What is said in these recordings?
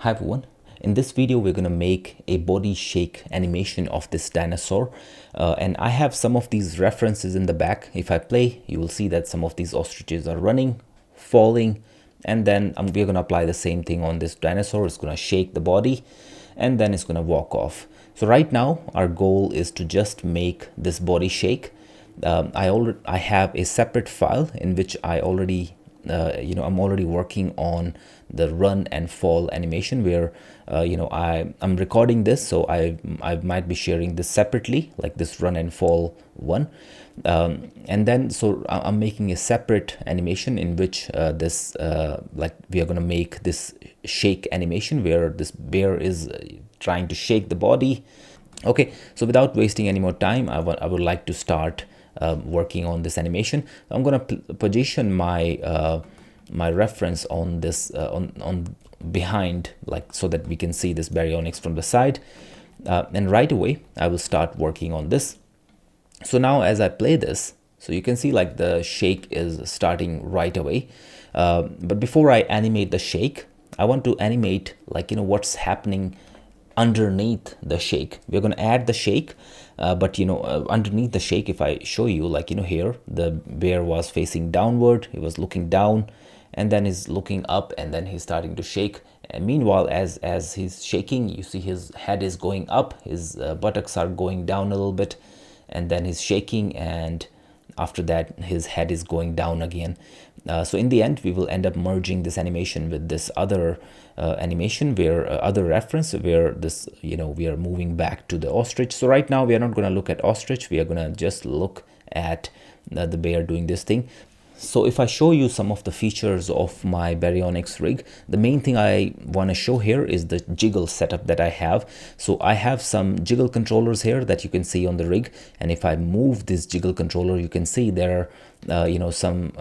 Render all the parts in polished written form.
Hi everyone. In this video, we're going to make a body shake animation of this dinosaur. And I have some of these references in the back. If I play, you will see that some of these ostriches are running, falling, and then we're going to apply the same thing on this dinosaur. It's going to shake the body and then it's going to walk off. So right now, our goal is to just make this body shake. I have a separate file in which I already I'm already working on the run and fall animation where I'm recording this, so I might be sharing this separately, like this run and fall one, and then so I'm making a separate animation in which like we are going to make this shake animation where this bear is trying to shake the body. Okay, so without wasting any more time, I would like to start working on this animation. I'm going to position my my reference on this on behind, like so that we can see this baryonyx from the side, and right away I will start working on this. So now as I play this, so you can see like the shake is starting right away, but before I animate the shake, I want to animate like what's happening underneath the shake. We're going to add the shake, but underneath the shake, if I show you, like here the bear was facing downward, he was looking down, and then he's looking up, and then he's starting to shake. And meanwhile, as he's shaking, you see his head is going up, his buttocks are going down a little bit, and then he's shaking, and after that his head is going down again. So in the end, we will end up merging this animation with this other animation where other reference where this we are moving back to the ostrich. So right now we are not going to look at ostrich, we are going to just look at the bear doing this thing. So if I show you some of the features of my baryonyx rig, the main thing I want to show here is the jiggle setup that I have. So I have some jiggle controllers here that you can see on the rig, and if I move this jiggle controller, you can see there are some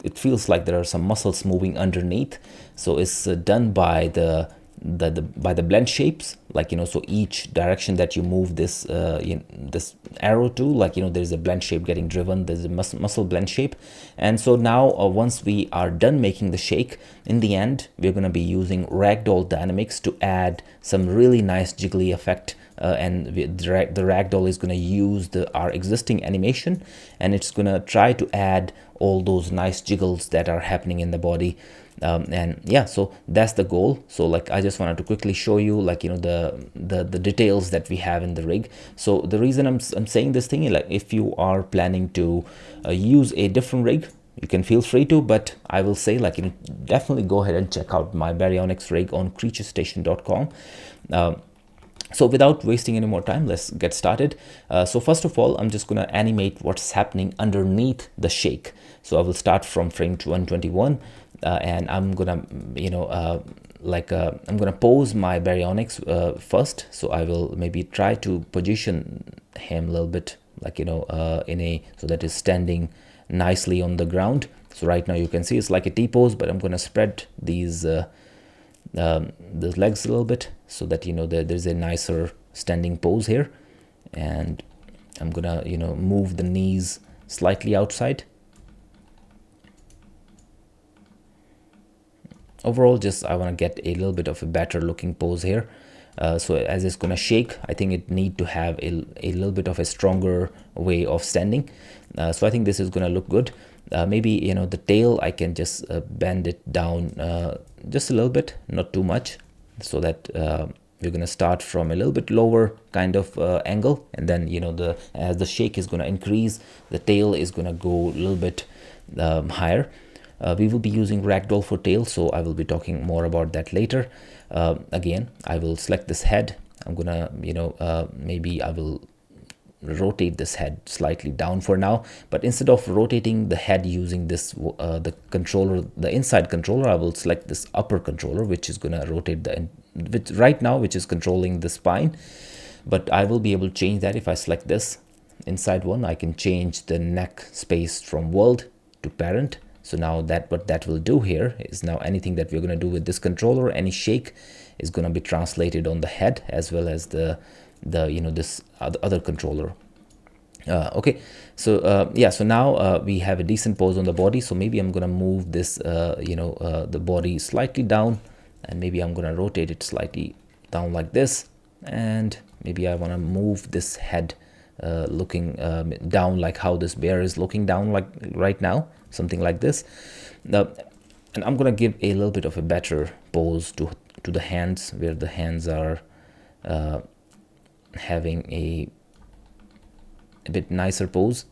it feels like there are some muscles moving underneath. So it's done by the blend shapes, like so each direction that you move this this arrow to, like there's a blend shape getting driven, there's a muscle blend shape. And so now once we are done making the shake, in the end we're going to be using Ragdoll dynamics to add some really nice jiggly effect, and the Ragdoll is going to use our existing animation, and it's going to try to add all those nice jiggles that are happening in the body. And yeah, so that's the goal. So like I just wanted to quickly show you like the details that we have in the rig. So the reason I'm saying this thing is, like, if you are planning to use a different rig, you can feel free to, but I will say, like, definitely go ahead and check out my baryonyx rig on creaturestation.com. So without wasting any more time, let's get started. So first of all, I'm just going to animate what's happening underneath the shake. So I will start from frame 121, and I'm gonna I'm gonna pose my baryonyx first. So I will maybe try to position him a little bit, like so that is standing nicely on the ground. So right now you can see it's like a T-pose, but I'm gonna spread these the legs a little bit so that there's a nicer standing pose here. And I'm gonna move the knees slightly outside. Overall, just I want to get a little bit of a better looking pose here. So as it's gonna shake, I think it need to have a little bit of a stronger way of standing. So I think this is gonna look good. Maybe the tail, I can just bend it down just a little bit, not too much, so that we're gonna start from a little bit lower kind of angle, and then as the shake is gonna increase, the tail is gonna go a little bit higher. We will be using Ragdoll for tail, so I will be talking more about that later. Again, I will select this head. I'm gonna maybe I will rotate this head slightly down for now, but instead of rotating the head using this the controller, the inside controller, I will select this upper controller, which is gonna rotate which is controlling the spine. But I will be able to change that if I select this inside one. I can change the neck space from world to parent. So now what that will do here is, now anything that we're going to do with this controller, any shake, is going to be translated on the head as well as the this other controller. Okay, so yeah, so now we have a decent pose on the body. So maybe I'm going to move this the body slightly down and maybe I'm gonna rotate it slightly down like this, and maybe I want to move this head looking down, like how this bear is looking down like right now, something like this. Now, and I'm gonna give a little bit of a better pose to the hands, where the hands are having a bit nicer pose.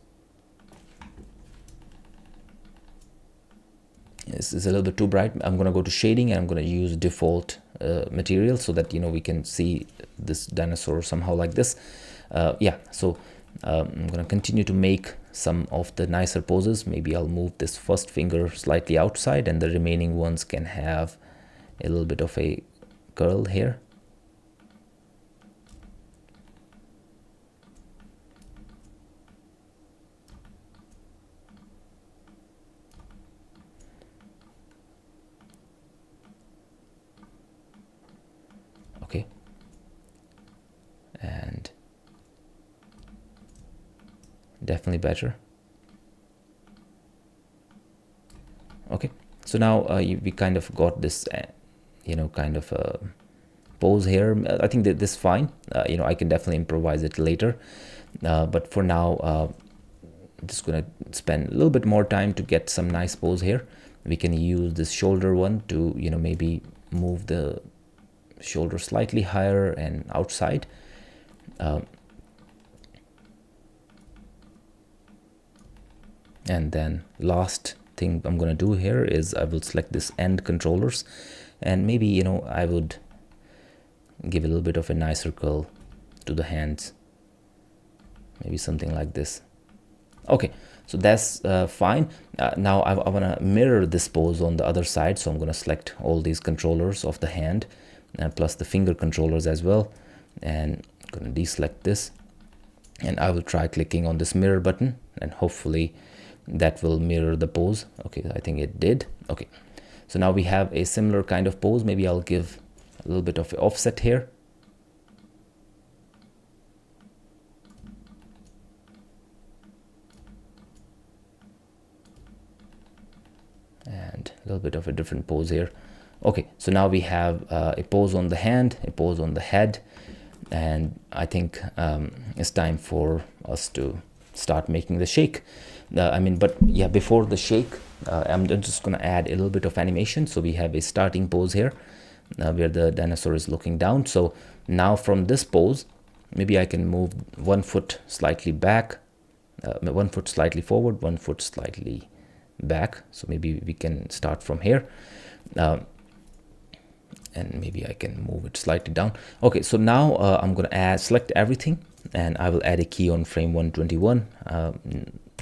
This is a little bit too bright. I'm gonna go to shading, and I'm gonna use default material, so that we can see this dinosaur somehow like this. Yeah, so I'm gonna continue to make some of the nicer poses. Maybe I'll move this first finger slightly outside, and the remaining ones can have a little bit of a curl here. Okay, and definitely better. Okay, so now we kind of got this kind of pose here. I think that this is fine. I can definitely improvise it later, but for now I'm just gonna spend a little bit more time to get some nice pose here. We can use this shoulder one to maybe move the shoulder slightly higher and outside. And then last thing I'm gonna do here is I will select this end controllers, and maybe I would give a little bit of a nicer curl to the hands, maybe something like this. Okay, so that's fine. Now I want to mirror this pose on the other side, so I'm going to select all these controllers of the hand, plus the finger controllers as well, and I'm going to deselect this, and I will try clicking on this mirror button, and hopefully that will mirror the pose. Okay, I think it did. Okay, so now we have a similar kind of pose. Maybe I'll give a little bit of an offset here. And a little bit of a different pose here. Okay, so now we have a pose on the hand, a pose on the head, and I think it's time for us to start making the shake. But yeah, before the shake, I'm just gonna add a little bit of animation. So we have a starting pose here, where the dinosaur is looking down. So now from this pose, maybe I can move 1 foot slightly back, 1 foot slightly forward, 1 foot slightly back. So maybe we can start from here, and maybe I can move it slightly down. Okay, so now I'm gonna select everything, and I will add a key on frame 121.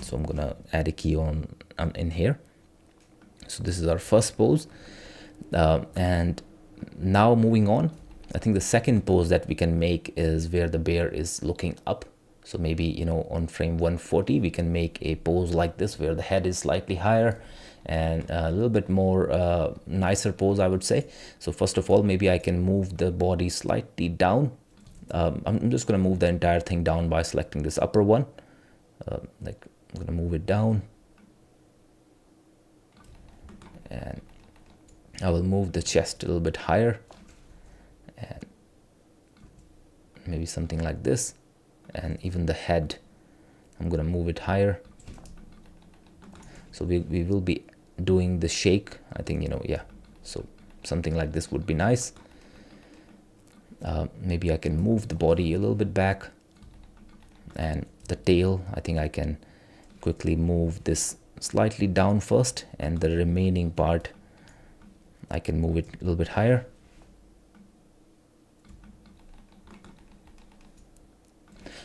So I'm gonna add a key on in here. So this is our first pose, and now moving on, I think the second pose that we can make is where the bear is looking up. So maybe on frame 140 we can make a pose like this, where the head is slightly higher and a little bit more nicer pose, I would say. So first of all, maybe I can move the body slightly down. I'm just gonna move the entire thing down by selecting this upper one. Like I'm gonna move it down, and I will move the chest a little bit higher, and maybe something like this. And even the head, I'm gonna move it higher. So we will be doing the shake, I think, yeah, so something like this would be nice. Maybe I can move the body a little bit back, and the tail, I think I can quickly move this slightly down first, and the remaining part I can move it a little bit higher.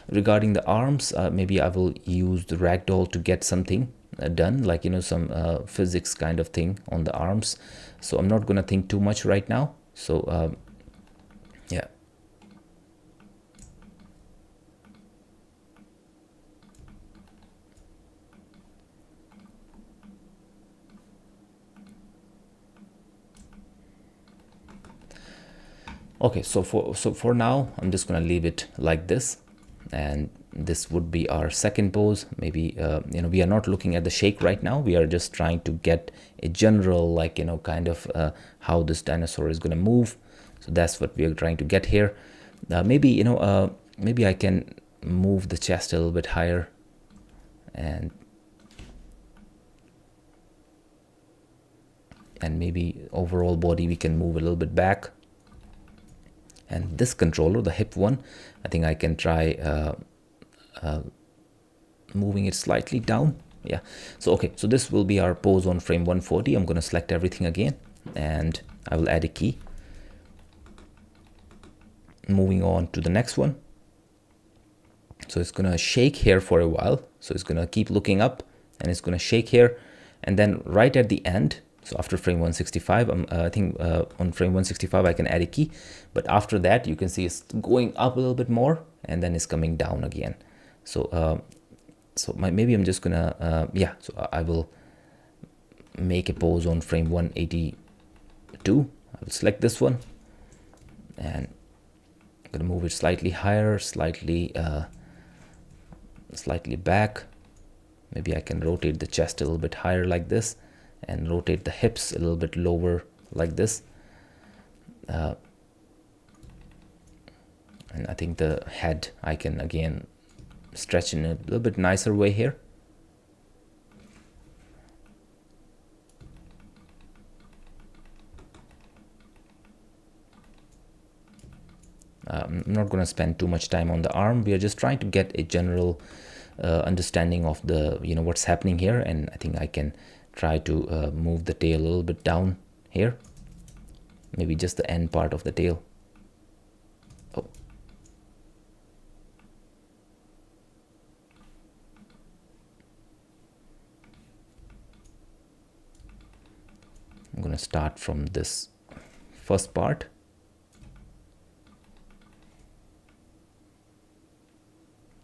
Regarding the arms, maybe I will use the Ragdoll to get something done, like some physics kind of thing on the arms. So I'm not gonna think too much right now. So yeah. Okay, so for now I'm just gonna leave it like this. and this would be our second pose. Maybe we are not looking at the shake right now, we are just trying to get a general kind of how this dinosaur is going to move. So that's what we are trying to get here. Maybe maybe I can move the chest a little bit higher, and maybe overall body we can move a little bit back. And this controller, the hip one, I think I can try moving it slightly down. Yeah, so okay, so this will be our pose on frame 140. I'm going to select everything again, and I will add a key. Moving on to the next one. So it's going to shake here for a while, so it's going to keep looking up, and it's going to shake here, and then right at the end, so after frame 165, I think on frame 165 I can add a key, but after that you can see it's going up a little bit more, and then it's coming down again. So maybe I'm just gonna yeah, so I will make a pose on frame 182. I will select this one, and I'm gonna move it slightly higher, slightly back. Maybe I can rotate the chest a little bit higher like this, and rotate the hips a little bit lower like this. And I think the head I can again stretch in a little bit nicer way here. I'm not going to spend too much time on the arm. We are just trying to get a general understanding of the what's happening here, and I think I can try to move the tail a little bit down here, maybe just the end part of the tail. Oh, I'm going to start from this first part.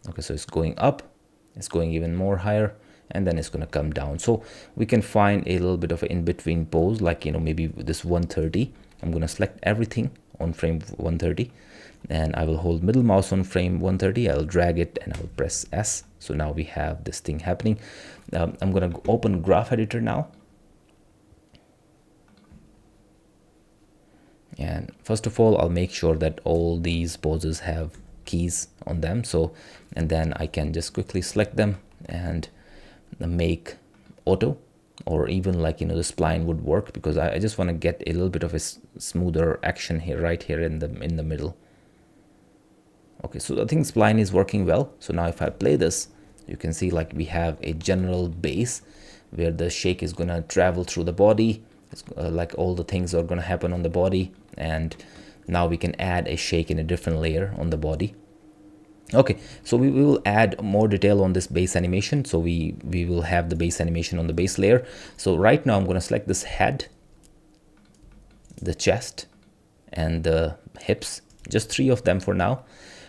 Okay, so it's going up, it's going even more higher, and then it's going to come down. So we can find a little bit of an in-between pose, like maybe this 130. I'm going to select everything on frame 130, and I will hold middle mouse on frame 130. I'll drag it and I'll press S. So now we have this thing happening. I'm going to open graph editor now, and first of all I'll make sure that all these poses have keys on them. So, and then I can just quickly select them and make auto, or even the spline would work, because I just want to get a little bit of a smoother action here, right here in the middle. Okay, so I think spline is working well. So now if I play this, you can see we have a general base where the shake is going to travel through the body. It's all the things are going to happen on the body, and now we can add a shake in a different layer on the body. Okay, so we will add more detail on this base animation. So we will have the base animation on the base layer. So right now I'm going to select this head, the chest, and the hips, just 3 of them for now.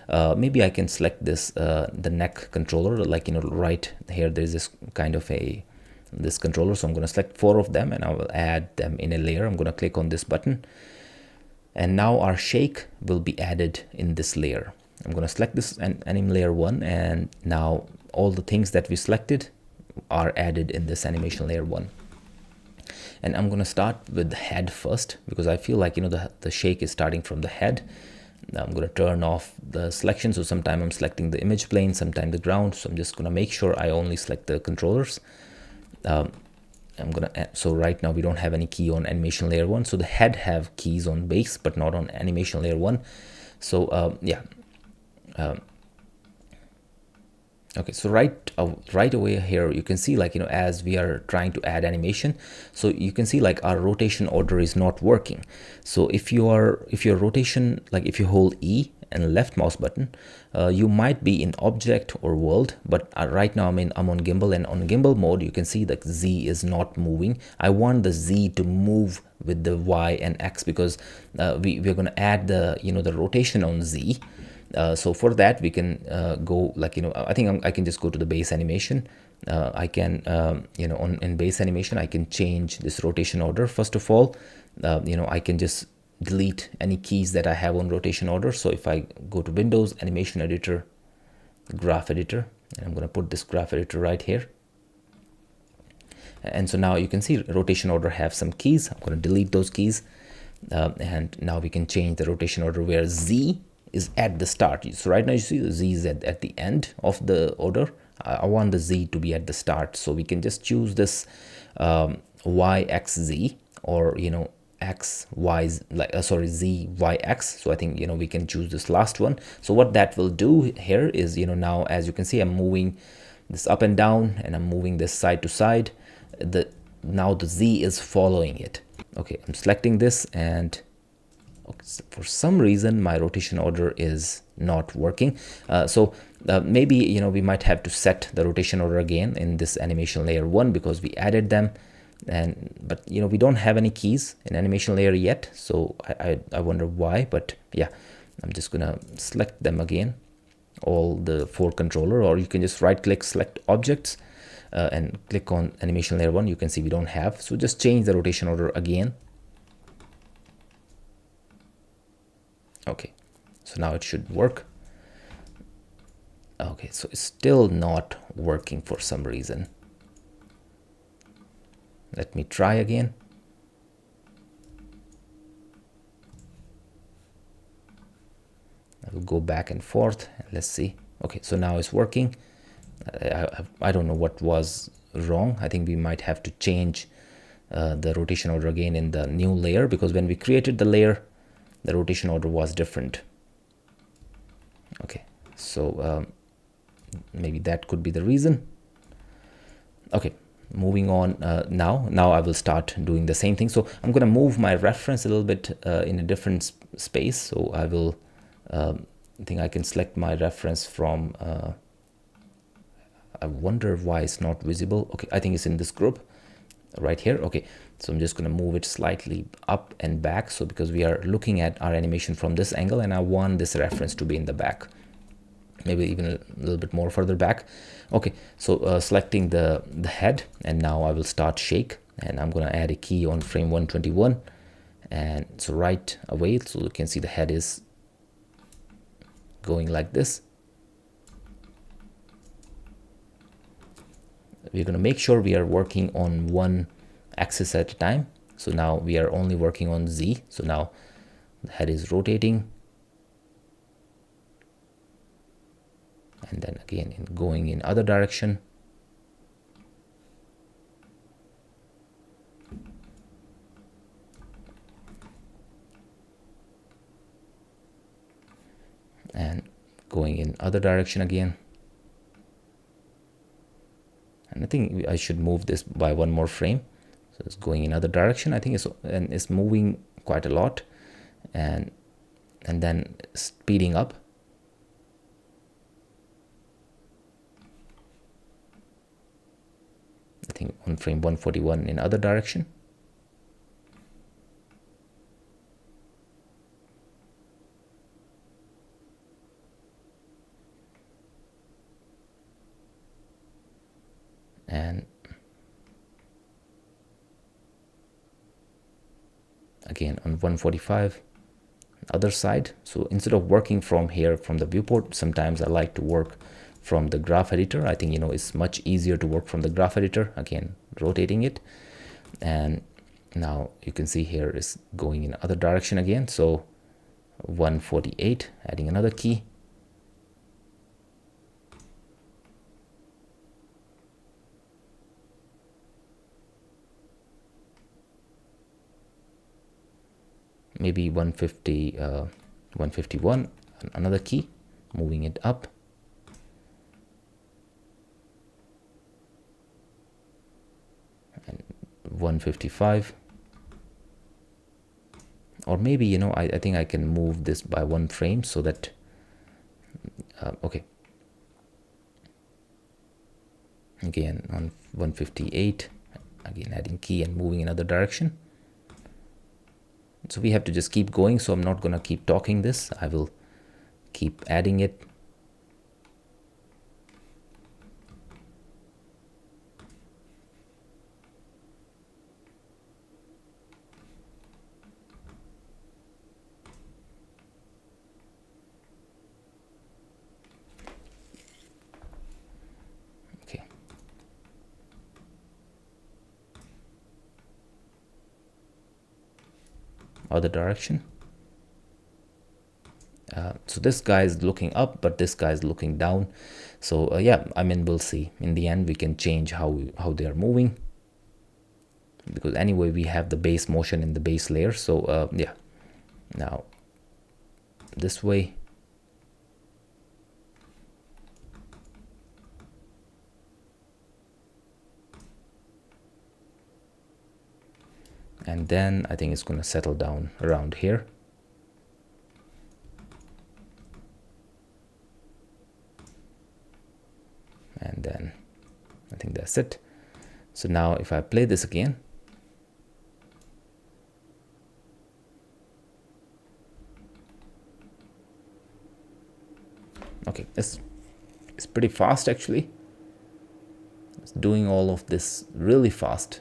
Maybe I can select this the neck controller, right here there's this kind of this controller. So I'm going to select 4 of them, and I will add them in a layer. I'm going to click on this button, and now our shake will be added in this layer. I'm going to select this Anim layer 1, and now all the things that we selected are added in this animation layer 1. And I'm going to start with the head first, because I feel like the shake is starting from the head. Now I'm going to turn off the selection. So sometime I'm selecting the image plane, sometime the ground. So I'm just going to make sure I only select the controllers. So right now we don't have any key on animation layer 1. So the head have keys on base, but not on animation layer 1. So yeah. Okay, so right away here you can see as we are trying to add animation, so you can see our rotation order is not working. So if your rotation, if you hold E and left mouse button, you might be in object or world, but right now I'm on gimbal, and on gimbal mode you can see that Z is not moving. I want the Z to move with the Y and X, because we're going to add the the rotation on Z. So for that we can go I think I can just go to the base animation. I can in base animation I can change this rotation order. First of all, I can just delete any keys that I have on rotation order. So if I go to Windows, animation editor, graph editor, and I'm going to put this graph editor right here. And so now you can see rotation order have some keys. I'm going to delete those keys. And now we can change the rotation order where Z is at the start. So right now you see the Z is at the end of the order. I want the Z to be at the start. So we can just choose this Y, X, Z, or, you know, X, Y, sorry, Z, Y, X. So I think, you know, we can choose this last one. So what that will do here is, you know, now as you can see, I'm moving this up and down, and I'm moving this side to side. Now the Z is following it. Okay, I'm selecting this, and okay, so for some reason my rotation order is not working. Maybe, you know, we might have to set the rotation order again in this animation layer 1 because we added them. But you know, we don't have any keys in animation layer yet, so I wonder why. But yeah, I'm just gonna select them again, all the 4 controller, or you can just right click, select objects, and click on animation layer 1. You can see we don't have, so just change the rotation order again. Okay, so now it should work. Okay, so it's still not working for some reason. Let me try again. I will go back and forth, and let's see. Okay, so now it's working. I don't know what was wrong. I think we might have to change the rotation order again in the new layer, because when we created the layer, the rotation order was different. Okay, so maybe that could be the reason. Okay, moving on. Now I will start doing the same thing. So I'm going to move my reference a little bit in a different space. So I will, I think I can select my reference from, I wonder why it's not visible. Okay, I think it's in this group right here. Okay, so I'm just going to move it slightly up and back. So because we are looking at our animation from this angle, and I want this reference to be in the back, maybe even a little bit more further back. Okay, so selecting the head, and now I will start shake, and I'm going to add a key on frame 121. And so right away, so you can see the head is going like this. We're going to make sure we are working on one axis at a time. So now we are only working on Z. So now the head is rotating, and then again going in other direction. And going in other direction again. And I think I should move this by one more frame. So it's going in other direction. I think it's moving quite a lot, and then speeding up. I think on frame 141 in other direction. And again on 145 other side. So instead of working from here from the viewport, sometimes I like to work from the graph editor. I think, you know, it's much easier to work from the graph editor. Again, rotating it, and now you can see here is going in other direction again. So 148, adding another key. Maybe 151, another key, moving it up. And 155. Or maybe, you know, I think I can move this by one frame so that, okay. Again on 158, again adding key and moving in other direction. So we have to just keep going. So I'm not going to keep talking this. I will keep adding it. other direction. So this guy is looking up, but this guy is looking down. So yeah, I mean, we'll see. In the end, we can change how they are moving, because anyway we have the base motion in the base layer. So yeah, now this way. And then I think it's going to settle down around here. And then I think that's it. So now if I play this again, okay, it's pretty fast actually. It's doing all of this really fast.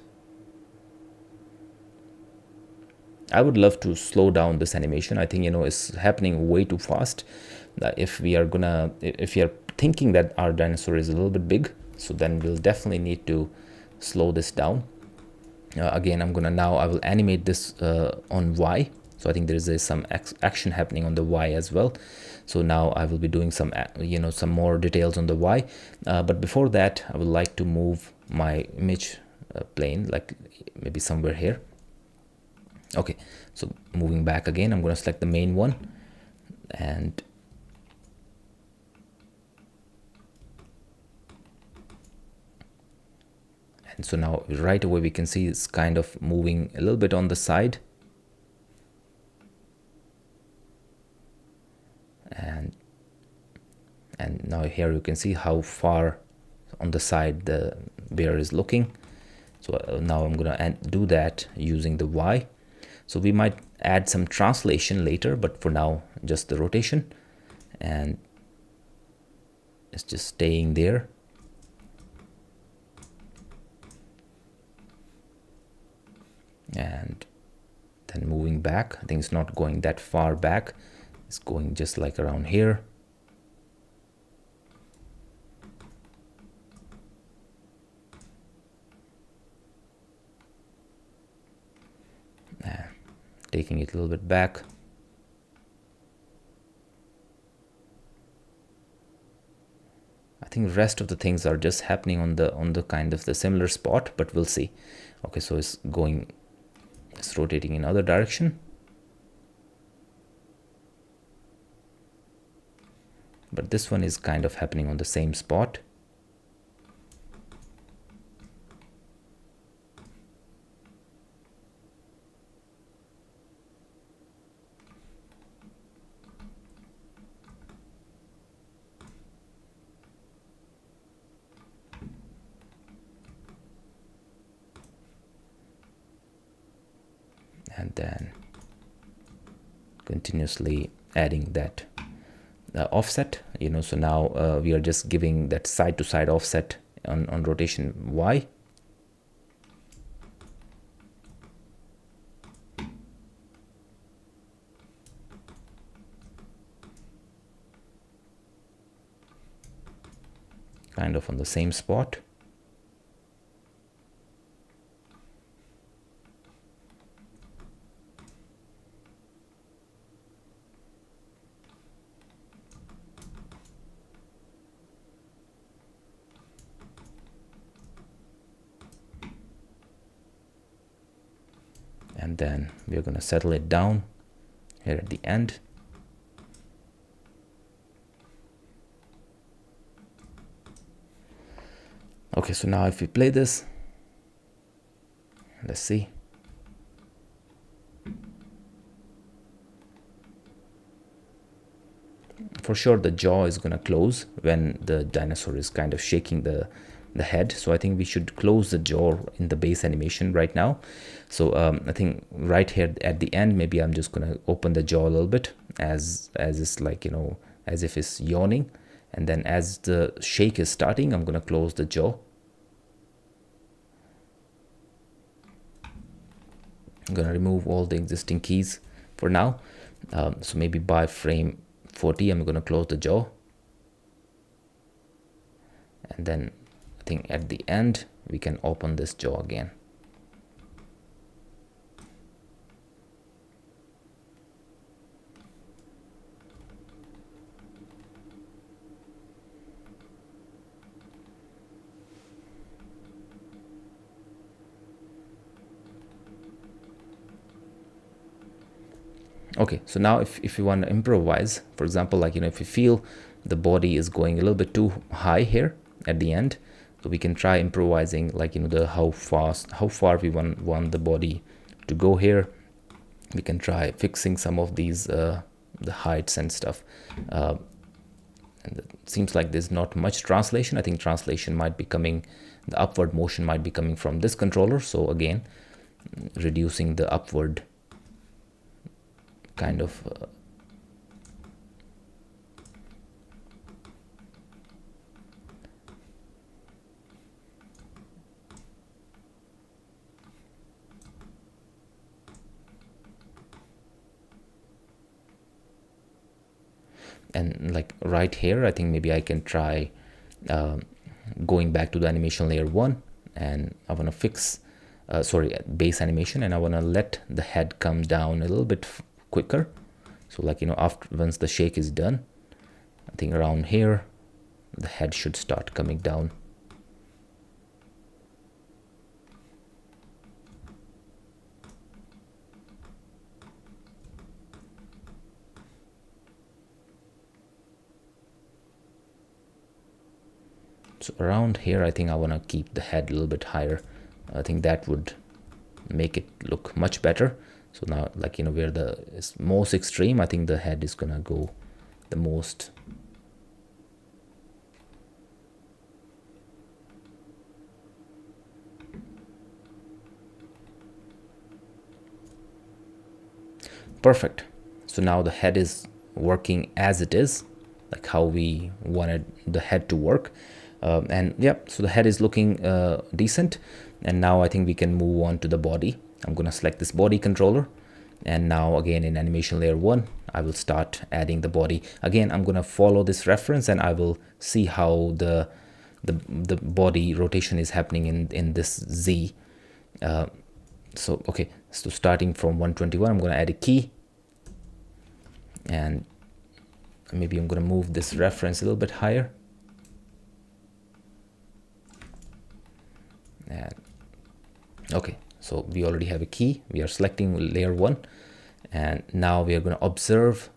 I would love to slow down this animation. I think, you know, it's happening way too fast. If we are thinking that our dinosaur is a little bit big, so then we'll definitely need to slow this down. Again, I will animate this on Y. So I think there is some action happening on the Y as well. So now I will be doing some, some more details on the Y. But before that, I would like to move my image plane, like maybe somewhere here. Okay, so moving back again, I'm going to select the main one, and so now right away we can see it's kind of moving a little bit on the side, and now here you can see how far on the side the bear is looking. So now I'm going to do that using the Y. So we might add some translation later, but for now, just the rotation, and it's just staying there. And then moving back, I think it's not going that far back. It's going just like around here. Taking it a little bit back. I think the rest of the things are just happening on the kind of the similar spot, but we'll see. Okay, so it's rotating in other direction. But this one is kind of happening on the same spot. And then continuously adding that offset, so now we are just giving that side to side offset on rotation Y. Kind of on the same spot. And then we're going to settle it down here at the end. Okay, so now if we play this, let's see. For sure the jaw is going to close when the dinosaur is kind of shaking the head. So I think we should close the jaw in the base animation right now. So I think right here at the end, maybe I'm just going to open the jaw a little bit as it's like, as if it's yawning. And then as the shake is starting, I'm going to close the jaw. I'm going to remove all the existing keys for now. So maybe by frame 40, I'm going to close the jaw. And then I think at the end, we can open this jaw again. Okay, so now if you want to improvise, for example, like, you know, if you feel the body is going a little bit too high here at the end, so we can try improvising, like, you know, the how far we want the body to go here. We can try fixing some of these the heights and stuff. And it seems like there's not much translation. I think translation might be coming, the upward motion might be coming from this controller. So again, reducing the upward kind of and like right here, I think maybe I can try going back to the animation layer 1, and I want to fix sorry, base animation, and I want to let the head come down a little bit quicker. So like, you know, after once the shake is done, I think around here the head should start coming down. So around here, I think I want to keep the head a little bit higher. I think that would make it look much better. So now, like, you know, where the is most extreme, I think the head is gonna go the most. Perfect. So now the head is working as it is, like how we wanted the head to work. And yep, so the head is looking decent. And now I think we can move on to the body. I'm gonna select this body controller, and now again in animation layer 1, I will start adding the body. Again, I'm gonna follow this reference, and I will see how the body rotation is happening in this Z. So okay, so starting from 121, I'm gonna add a key, and maybe I'm gonna move this reference a little bit higher. And okay, so we already have a key. We are selecting layer 1, and now we are going to observe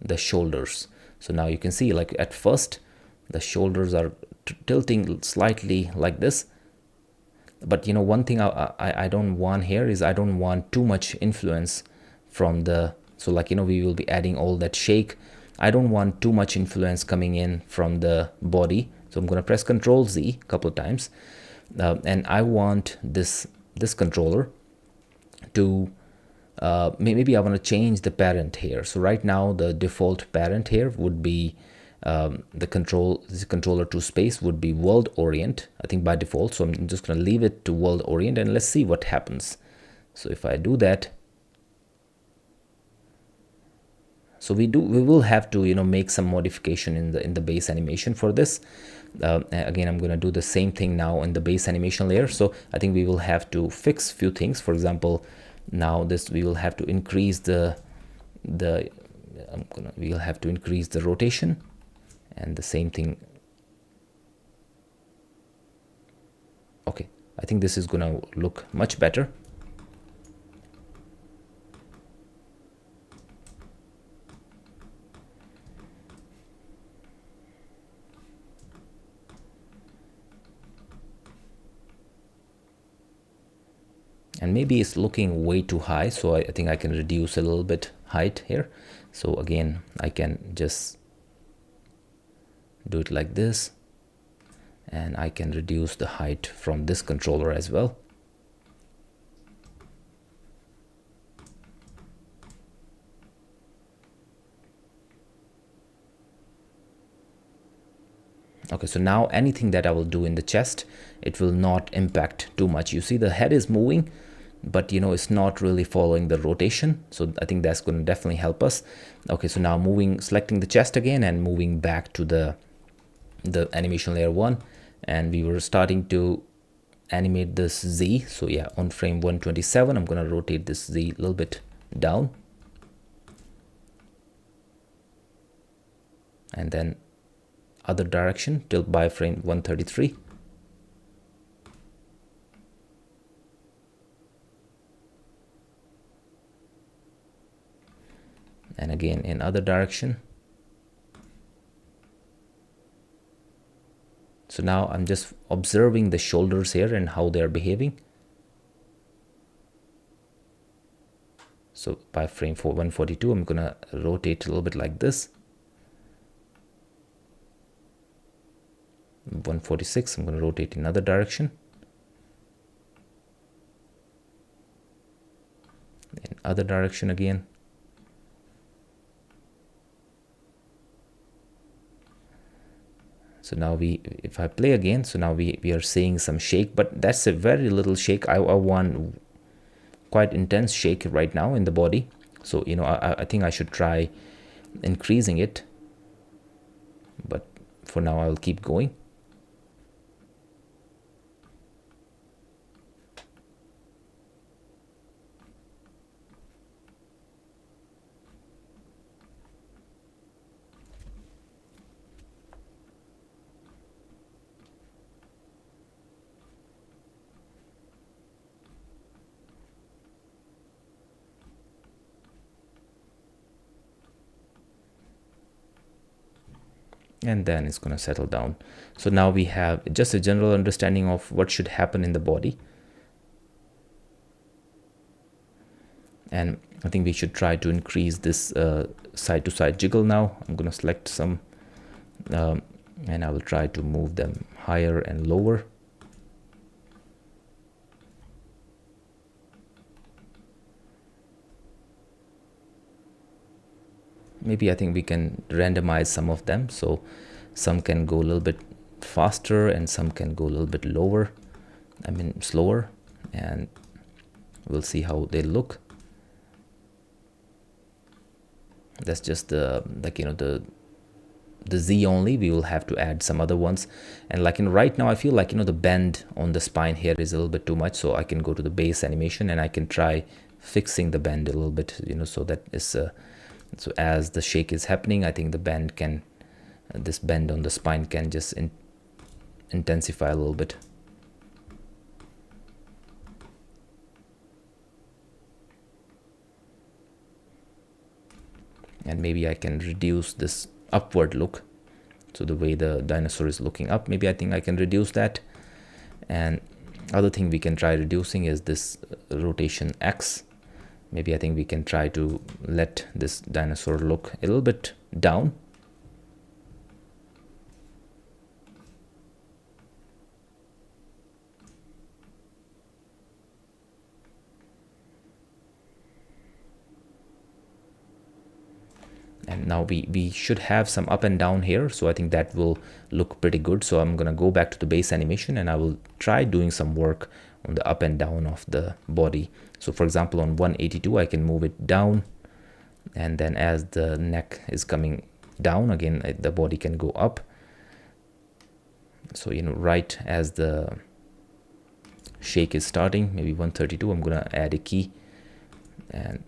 the shoulders. So now you can see, like, at first the shoulders are tilting slightly like this, but you know, one thing I don't want here is I don't want too much influence from the, so like, you know, we will be adding all that shake. I don't want too much influence coming in from the body, so I'm going to press Ctrl Z a couple of times. And I want this controller to maybe I want to change the parent here. So right now the default parent here would be this controller to space would be world orient, I think, by default. So I'm just going to leave it to world orient, and let's see what happens. So if I do that, so we will have to, you know, make some modification in the base animation for this. Again, I'm going to do the same thing now in the base animation layer. So I think we will have to fix few things. For example, now this we will have to increase we'll have to increase the rotation, and the same thing. Okay, I think this is going to look much better. And maybe it's looking way too high, so I think I can reduce a little bit height here. So again, I can just do it like this, and I can reduce the height from this controller as well. Okay, so now anything that I will do in the chest, it will not impact too much. You see the head is moving, but you know, it's not really following the rotation. So I think that's going to definitely help us. Okay, so now selecting the chest again and moving back to the animation layer 1, and we were starting to animate this Z. So yeah, on frame 127, I'm going to rotate this Z a little bit down, and then other direction till by frame 133. and again in other direction. So now I'm just observing the shoulders here and how they're behaving. So by frame 142, I'm gonna rotate a little bit like this. 146, I'm gonna rotate in another direction. In other direction again. So now if I play again, so now we are seeing some shake, but that's a very little shake. I want quite intense shake right now in the body. So, you know, I think I should try increasing it, but for now I'll keep going. And then it's going to settle down. So now we have just a general understanding of what should happen in the body. And I think we should try to increase this side-to-side jiggle now. I'm going to select some and I will try to move them higher and lower. Maybe I think we can randomize some of them, so some can go a little bit faster and some can go a little bit lower, I mean slower, and we'll see how they look. That's just the, like, you know, the Z only. We will have to add some other ones, and like, you know, right now I feel like, you know, the bend on the spine here is a little bit too much, so I can go to the base animation and I can try fixing the bend a little bit, you know, so that is so as the shake is happening, I think the bend can, this bend on the spine can just intensify a little bit. And maybe I can reduce this upward look. So the way the dinosaur is looking up, maybe I think I can reduce that. And other thing we can try reducing is this rotation X. Maybe I think we can try to let this dinosaur look a little bit down. And now we should have some up and down here, so I think that will look pretty good. So I'm gonna go back to the base animation and I will try doing some work on the up and down of the body. So for example, on 182 I can move it down, and then as the neck is coming down again, the body can go up. So, you know, right as the shake is starting, maybe 132, I'm gonna add a key, and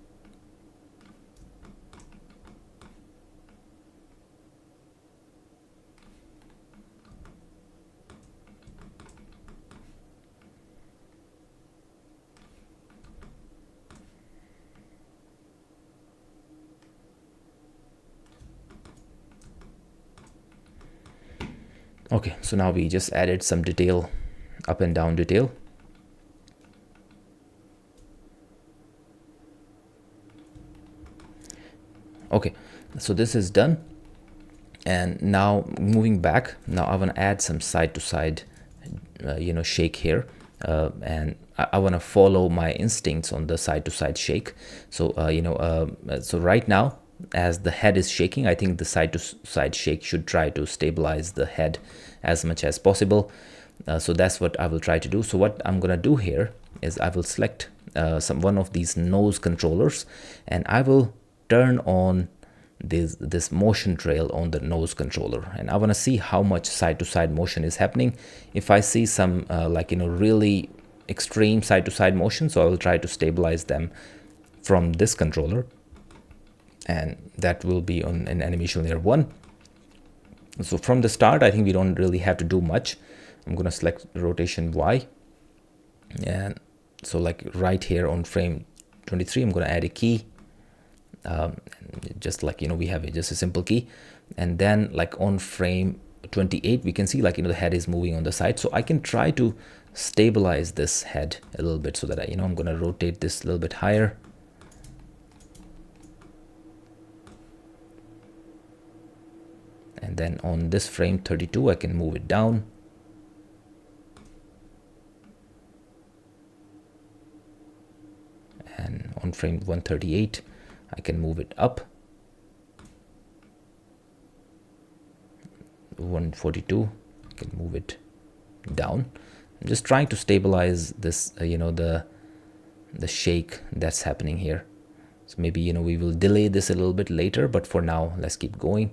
okay, so now we just added some detail, up and down detail. Okay, so this is done. And now moving back, now I want to add some side to side, you know, shake here. And I want to follow my instincts on the side to side shake. So, you know, so right now, as the head is shaking, I think the side to side shake should try to stabilize the head as much as possible. So that's what I will try to do. So what I'm gonna do here is I will select one of these nose controllers, and I will turn on this motion trail on the nose controller, and I want to see how much side to side motion is happening. If I see some like, you know, really extreme side to side motion, so I will try to stabilize them from this controller, and that will be on an animation layer 1. So from the start, I think we don't really have to do much. I'm going to select rotation Y, and so like right here on frame 23, I'm going to add a key, just like, we have just a simple key. And then like on frame 28, we can see like, the head is moving on the side. So I can try to stabilize this head a little bit so that I'm going to rotate this a little bit higher. And then on this frame 32, I can move it down. And on frame 138, I can move it up. 142, I can move it down. I'm just trying to stabilize this, the shake that's happening here. So maybe, we will delay this a little bit later, but for now, let's keep going.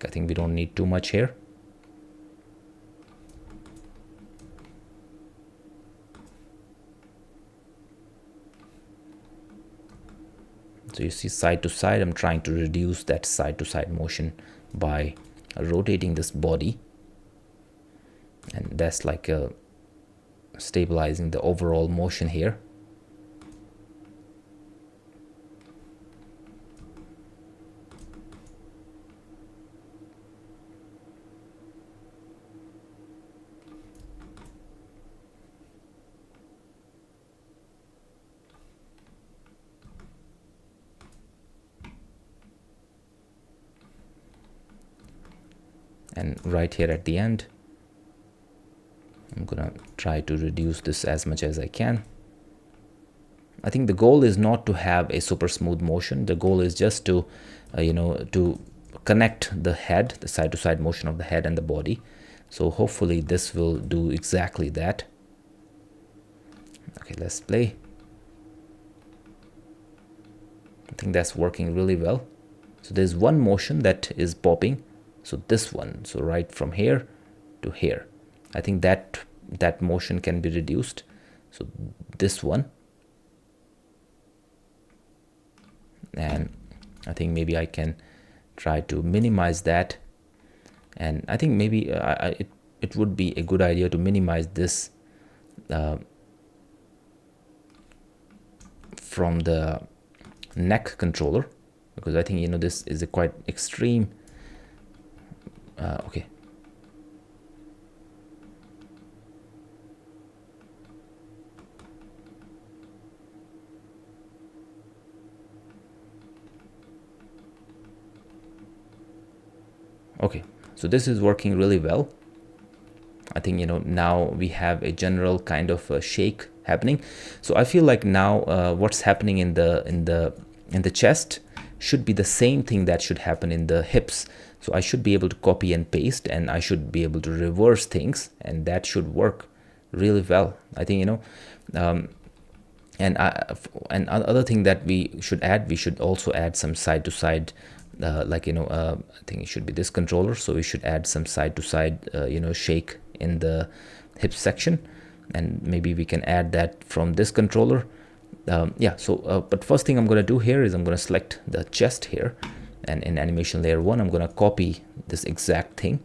I think we don't need too much here. So you see side to side, I'm trying to reduce that side to side motion by rotating this body. And that's like stabilizing the overall motion here. And right here at the end, I'm gonna try to reduce this as much as I can. I think the goal is not to have a super smooth motion. The goal is just to, to connect the head, the side to side motion of the head and the body. So hopefully this will do exactly that. Okay, let's play. I think that's working really well. So there's one motion that is popping. So this one, so right from here to here, I think that motion can be reduced. So this one, and I think maybe I can try to minimize that. And I think maybe it would be a good idea to minimize this from the neck controller, because I think this is a quite extreme. Okay. Okay, so this is working really well. I think now we have a general kind of a shake happening. So I feel like now what's happening in the chest should be the same thing that should happen in the hips. So I should be able to copy and paste, and I should be able to reverse things, and that should work really well. I think and other thing that we should also add some side to side, like I think it should be this controller. So we should add some side to side, shake in the hip section, and maybe we can add that from this controller. Yeah. So but first thing I'm going to do here is I'm going to select the chest here. And in animation layer 1, I'm going to copy this exact thing.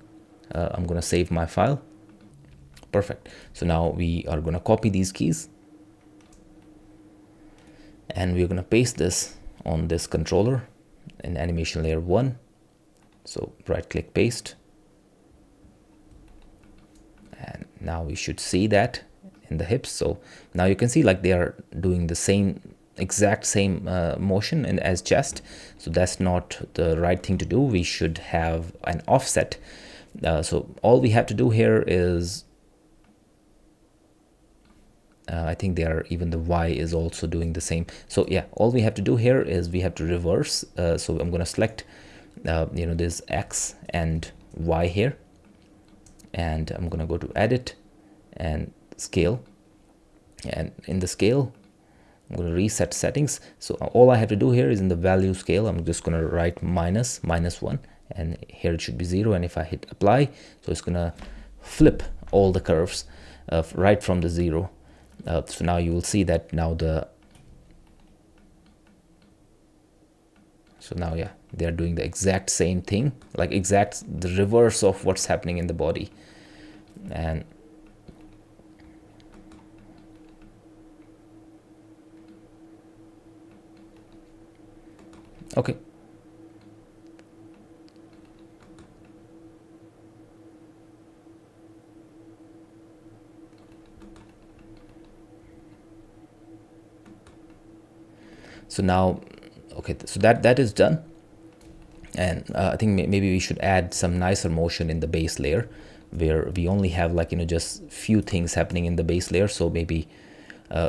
I'm going to save my file. Perfect. So now we are going to copy these keys. And we're going to paste this on this controller in animation layer 1. So right click paste. And now we should see that in the hips. So now you can see like they are doing the exact same motion and as chest. So that's not the right thing to do. We should have an offset. So all we have to do here is I think even the Y is also doing the same. So yeah, all we have to do here is we have to reverse. So I'm going to select this X and Y here, and I'm going to go to edit and scale, and in the scale I'm going to reset settings. So all I have to do here is in the value scale, I'm just going to write -1, and here it should be 0. And if I hit apply, so it's going to flip all the curves. right from the 0. So now you will see that now so now, yeah, they are doing the exact same thing, like exact the reverse of what's happening in the body. And okay, so now, okay, so that is done. And I think maybe we should add some nicer motion in the base layer, where we only have, like, just few things happening in the base layer. So maybe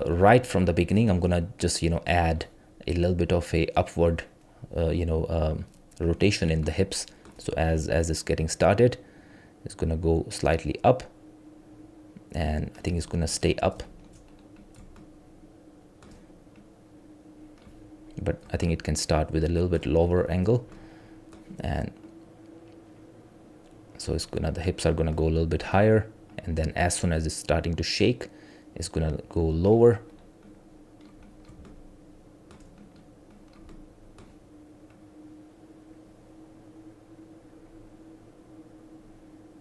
right from the beginning, I'm gonna just add a little bit of a upward rotation in the hips. So as it's getting started, it's gonna go slightly up, and I think it's gonna stay up, but I think it can start with a little bit lower angle. And so it's gonna, the hips are gonna go a little bit higher, and then as soon as it's starting to shake, it's gonna go lower.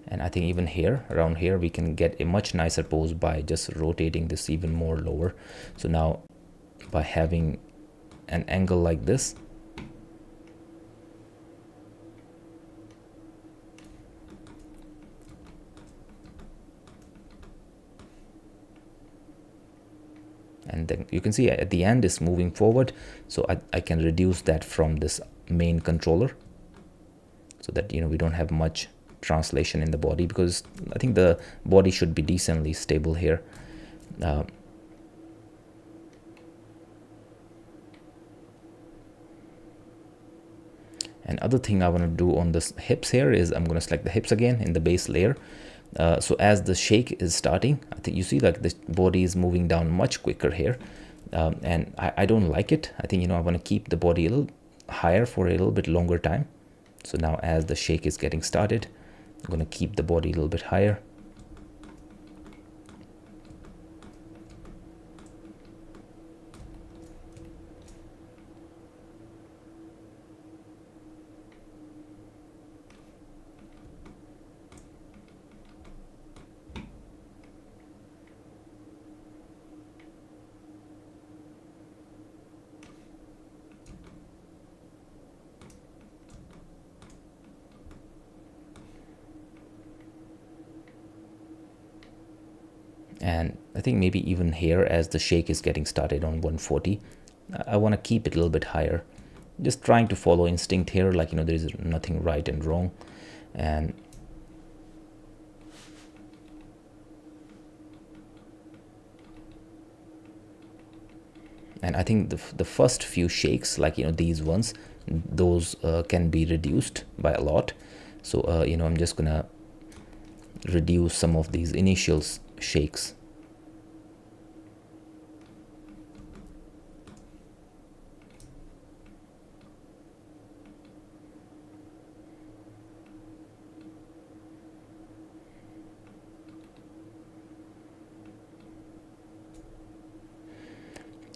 And I think even here, around here, we can get a much nicer pose by just rotating this even more lower. So now, by having an angle like this, and then you can see at the end is moving forward, so I can reduce that from this main controller, so that we don't have much translation in the body, because I think the body should be decently stable here. And other thing I want to do on the hips here is I'm going to select the hips again in the base layer. So as the shake is starting, I think you see like the body is moving down much quicker here, and I don't like it. I think I want to keep the body a little higher for a little bit longer time. So now as the shake is getting started, I'm going to keep the body a little bit higher. And I think maybe even here, as the shake is getting started on 140, I want to keep it a little bit higher. Just trying to follow instinct here, like there is nothing right and wrong. And I think the first few shakes, like these ones, those can be reduced by a lot. So I'm just gonna reduce some of these initial shakes.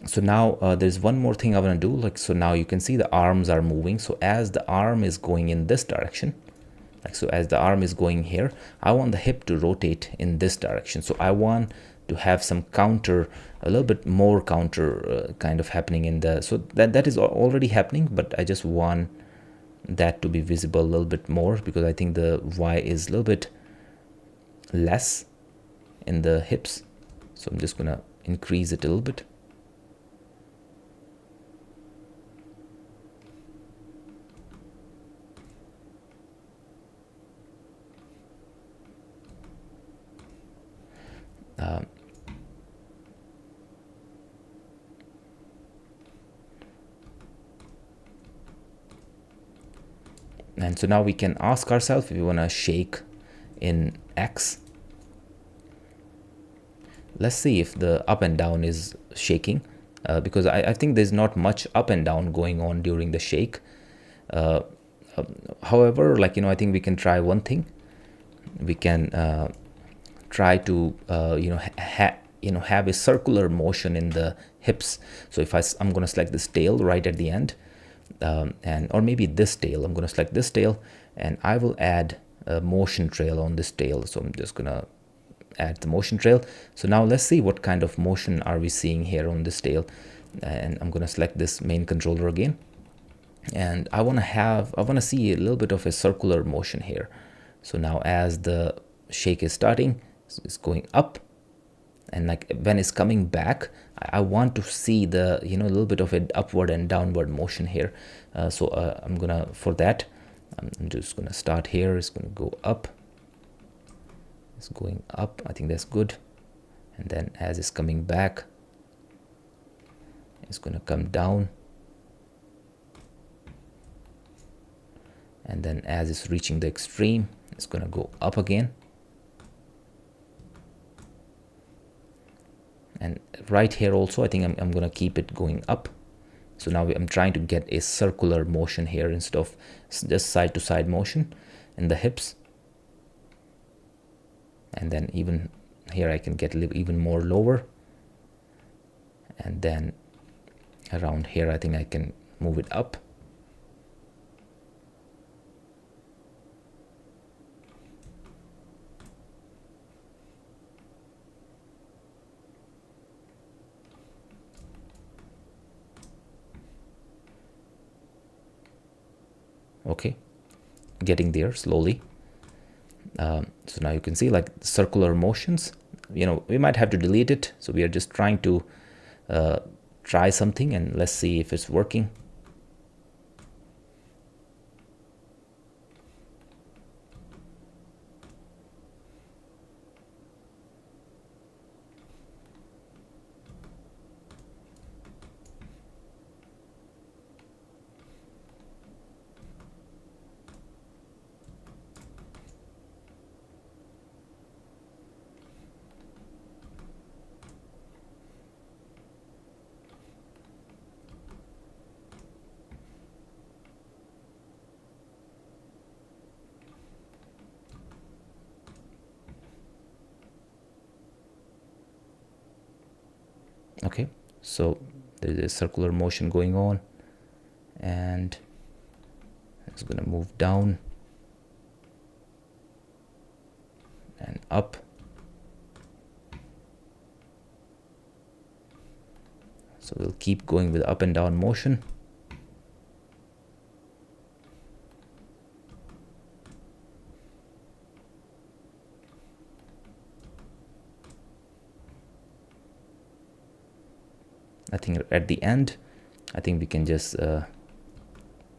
So now there's one more thing I want to do, like, so now you can see the arms are moving. So as the arm is going in this direction, like, so as the arm is going here, I want the hip to rotate in this direction. So I want to have some counter, a little bit more counter kind of happening in the, so that is already happening, but I just want that to be visible a little bit more, because I think the Y is a little bit less in the hips. So I'm just gonna increase it a little bit. And so now we can ask ourselves if we want to shake in X. Let's see if the up and down is shaking, because I think there's not much up and down going on during the shake. However, like I think we can try one thing. We can try to have a circular motion in the hips. So if I'm going to select this tail right at the end, or maybe this tail, I'm going to select this tail, and I will add a motion trail on this tail. So I'm just going to add the motion trail. So now let's see what kind of motion are we seeing here on this tail. And I'm going to select this main controller again, and I want to see a little bit of a circular motion here. So now as the shake is starting, it's going up, and like when it's coming back, I want to see the a little bit of an upward and downward motion here. So I'm gonna, for that, I'm just gonna start here. It's gonna go up, it's going up, I think that's good. And then as it's coming back, it's gonna come down, and then as it's reaching the extreme, it's gonna go up again. And right here also, I think I'm gonna keep it going up. So now I'm trying to get a circular motion here instead of just side to side motion in the hips. And then even here I can get a little even more lower, and then around here I think I can move it up. Okay, getting there slowly. So now you can see like circular motions. We might have to delete it, so we are just trying to try something, and let's see if it's working. Okay, so there's a circular motion going on, and it's gonna move down and up. So we'll keep going with up and down motion. I think at the end, I think we can just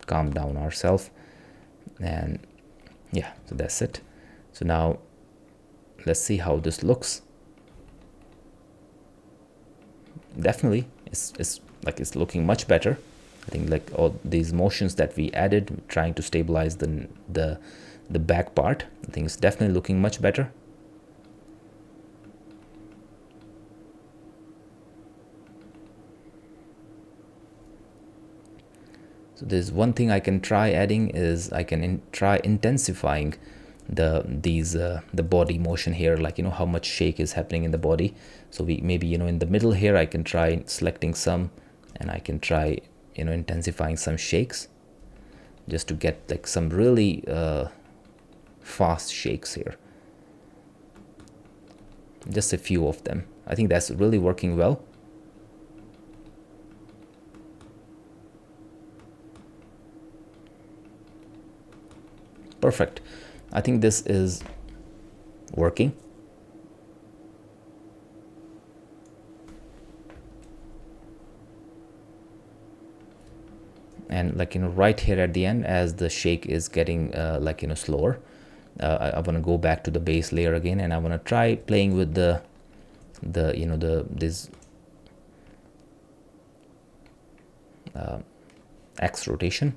calm down ourselves, and yeah, so that's it. So now let's see how this looks. Definitely it's looking much better. I think like all these motions that we added, trying to stabilize the back part, I think it's definitely looking much better. So there's one thing I can try adding is I can try intensifying the body motion here, like how much shake is happening in the body. So we maybe in the middle here I can try selecting some, and I can try intensifying some shakes just to get like some really fast shakes here, just a few of them. I think that's really working well. Perfect. I think this is working. And like right here at the end, as the shake is getting slower, I want to go back to the base layer again, and I want to try playing with this X rotation.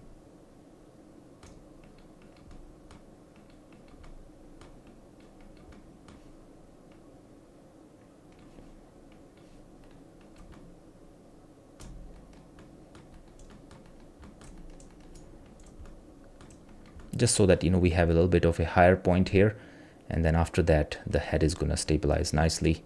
Just so that we have a little bit of a higher point here, and then after that the head is gonna stabilize nicely.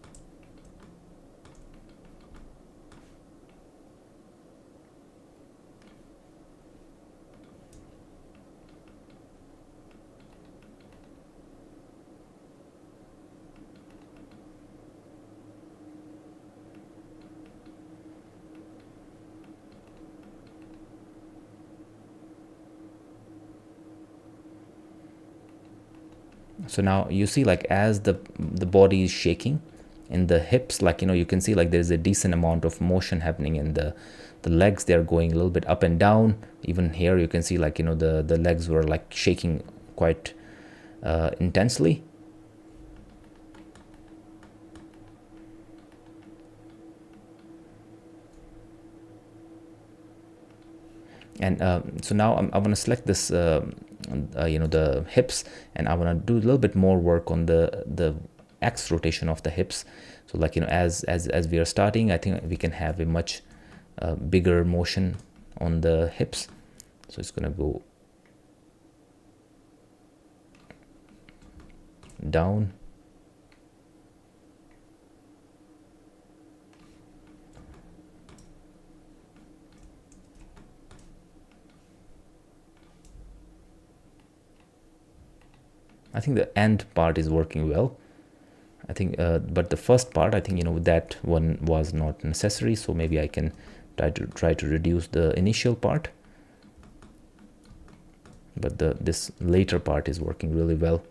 So now you see, like, as the body is shaking in the hips, like, you know, you can see like there's a decent amount of motion happening in the legs. They're going a little bit up and down. Even here you can see, like, you know, the legs were like shaking quite intensely. And so now I'm going to select this you know, the hips, and I want to do a little bit more work on the X rotation of the hips. So, like, you know, as we are starting, I think we can have a much bigger motion on the hips. So it's going to go down, I think the end part is working well. I think, but the first part, I think, you know, that one was not necessary. So maybe I can try to reduce the initial part. But this later part is working really well.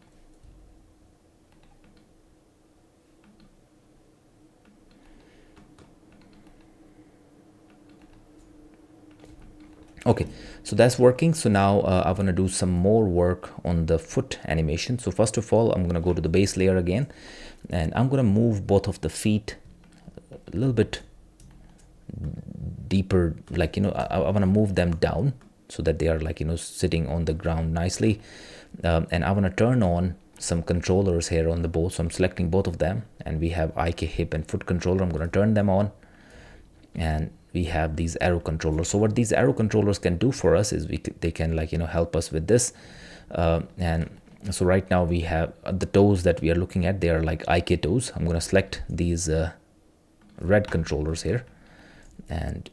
Okay, so that's working. So now I want to do some more work on the foot animation. So first of all, I'm going to go to the base layer again, and I'm going to move both of the feet a little bit deeper. Like, you know, I want to move them down so that they are, like, you know, sitting on the ground nicely. And I want to turn on some controllers here on the board. So I'm selecting both of them, and we have IK hip and foot controller. I'm going to turn them on, and we have these arrow controllers. So what these arrow controllers can do for us is they can, like, you know, help us with this. And so right now we have the toes that we are looking at. They are like IK toes. I'm going to select these red controllers here, and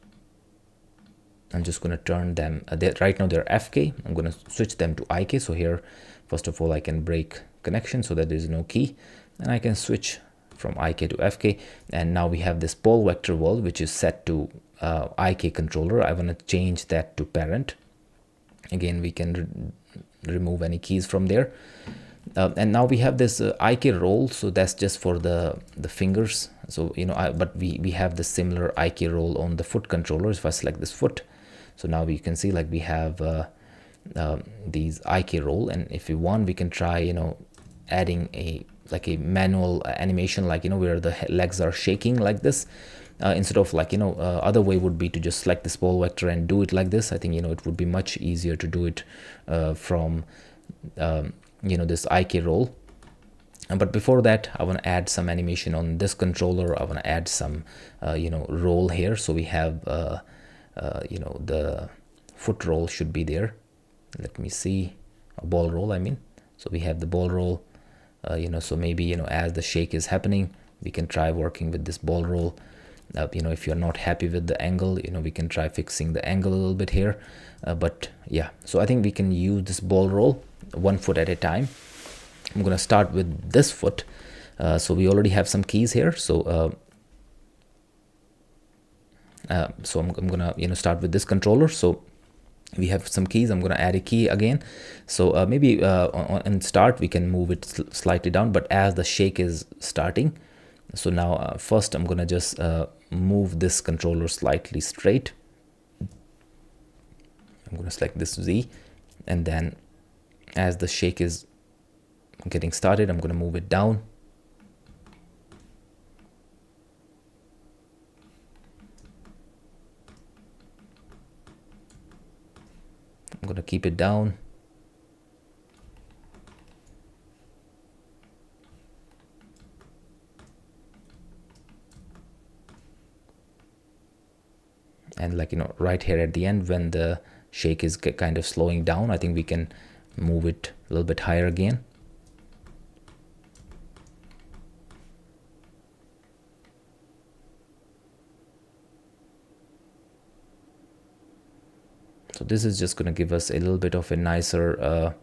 I'm just going to turn them. Right now they're FK. I'm going to switch them to IK. So here, first of all, I can break connection so that there is no key, and I can switch from IK to FK. And now we have this ball vector wall, which is set to IK controller. I want to change that to parent. Again, we can remove any keys from there. And now we have this IK roll. So that's just for the fingers. So, you know, but we have the similar IK roll on the foot controllers. If I select this foot, so now we can see, like, we have these IK roll. And if we want, we can try, you know, adding a manual animation, like, you know, where the legs are shaking like this, instead of, like, you know, other way would be to just select this ball vector and do it like this. I think, you know, it would be much easier to do it from you know, this IK roll. But before that, I want to add some animation on this controller. I want to add some you know, roll here. So we have you know, the foot roll should be there. Let me see, a ball roll, I mean. So we have the ball roll. You know, so maybe, you know, as the shake is happening, we can try working with this ball roll. You know, if you're not happy with the angle, you know, we can try fixing the angle a little bit here. But yeah, so I think we can use this ball roll one foot at a time. I'm going to start with this foot. So we already have some keys here. So so I'm going to, you know, start with this controller. So we have some keys. I'm going to add a key again. So maybe on start we can move it slightly down, but as the shake is starting. So now first I'm going to just move this controller slightly straight. I'm going to select this Z, and then as the shake is getting started, I'm going to move it down. I'm going to keep it down. And, like, you know, right here at the end, when the shake is kind of slowing down, I think we can move it a little bit higher again. So this is just going to give us a little bit of a nicer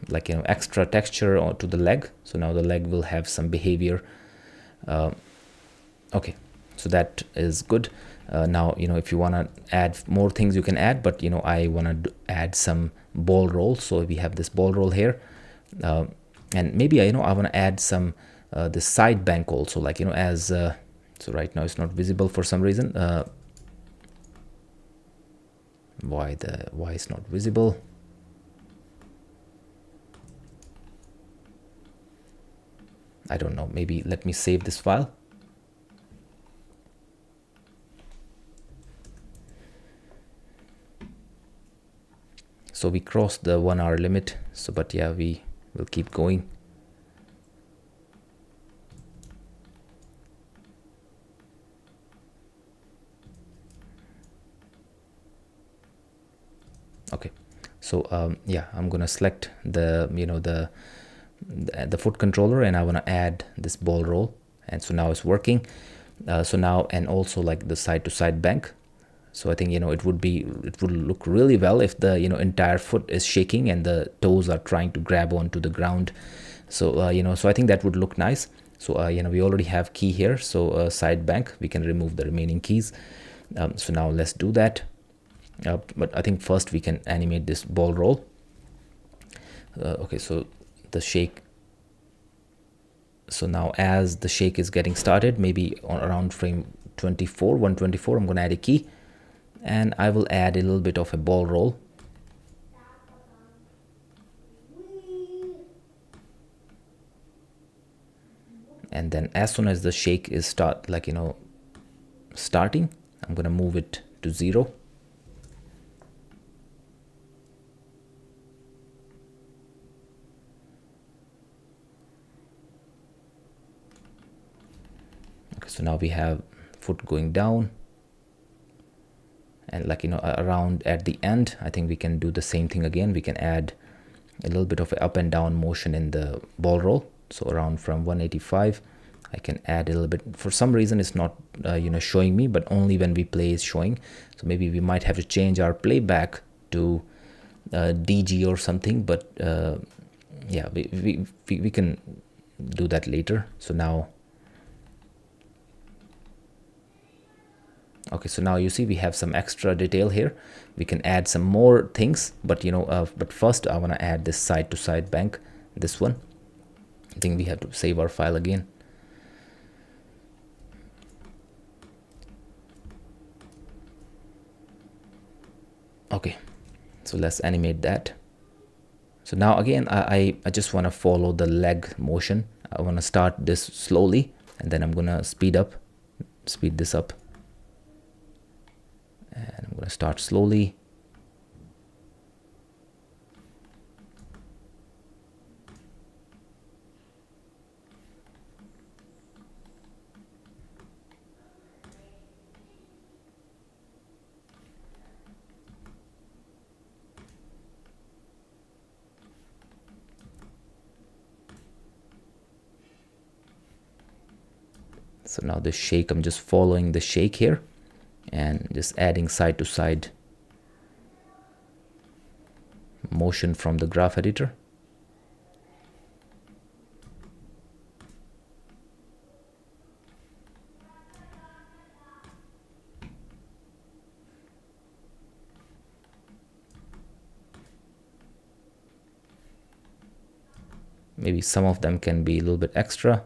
like, you know, extra texture to the leg. So now the leg will have some behavior. Okay, so that is good. Now, you know, if you want to add more things, you can add, but, you know, I want to add some ball roll. So we have this ball roll here, and maybe, you know, I want to add some the side bank also, like, you know, as so right now it's not visible for some reason. Why it's not visible? I don't know. Maybe let me save this file. So we crossed the 1 hour limit. So, but yeah, we will keep going. Okay, so yeah, I'm gonna select the, you know, the foot controller, and I want to add this ball roll, and so now it's working. So now, and also like the side to side bank. So I think, you know, it would look really well if the, you know, entire foot is shaking and the toes are trying to grab onto the ground. So you know, so I think that would look nice. So you know, we already have key here, so side bank, we can remove the remaining keys. So now let's do that. But I think first we can animate this ball roll. Okay, so the shake. So now as the shake is getting started, maybe on around frame 124, I'm going to add a key, and I will add a little bit of a ball roll. And then as soon as the shake is starting, I'm going to move it to 0. Okay, so now we have foot going down, and like, you know, around at the end, I think we can do the same thing again. We can add a little bit of an up and down motion in the ball roll. So around from 185, I can add a little bit. For some reason it's not you know, showing me, but only when we play is showing. So maybe we might have to change our playback to DG or something, but yeah, we can do that later. So now, okay, so now you see we have some extra detail here. We can add some more things, but, you know, but first I want to add this side to side bank, this one. I think we have to save our file again. Okay, so let's animate that. So now again, I just want to follow the leg motion. I want to start this slowly, and then I'm gonna speed this up, and I'm gonna start slowly. So now the shake, I'm just following the shake here and just adding side to side motion from the graph editor. Maybe some of them can be a little bit extra.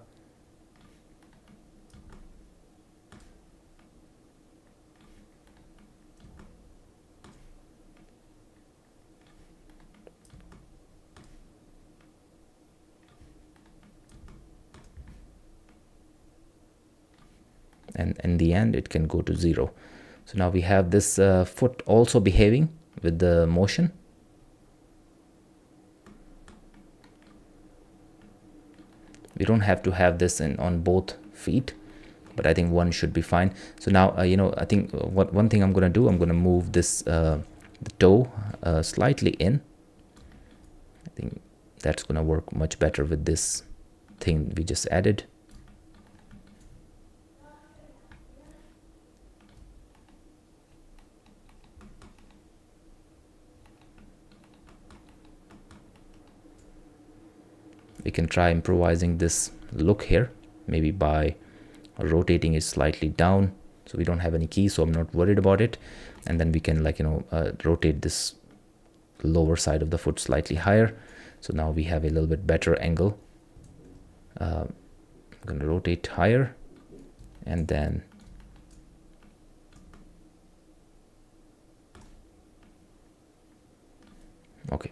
And in the end it can go to 0. So now we have this foot also behaving with the motion. We don't have to have this on both feet, but I think one should be fine. So now you know, I think one thing I'm gonna do, I'm gonna move this the toe slightly in. I think that's gonna work much better with this thing we just added. we can try improvising this look here, maybe by rotating it slightly down. So we don't have any key, so I'm not worried about it. And then we can rotate this lower side of the foot slightly higher. So now we have a little bit better angle. I'm going to rotate higher, and then okay.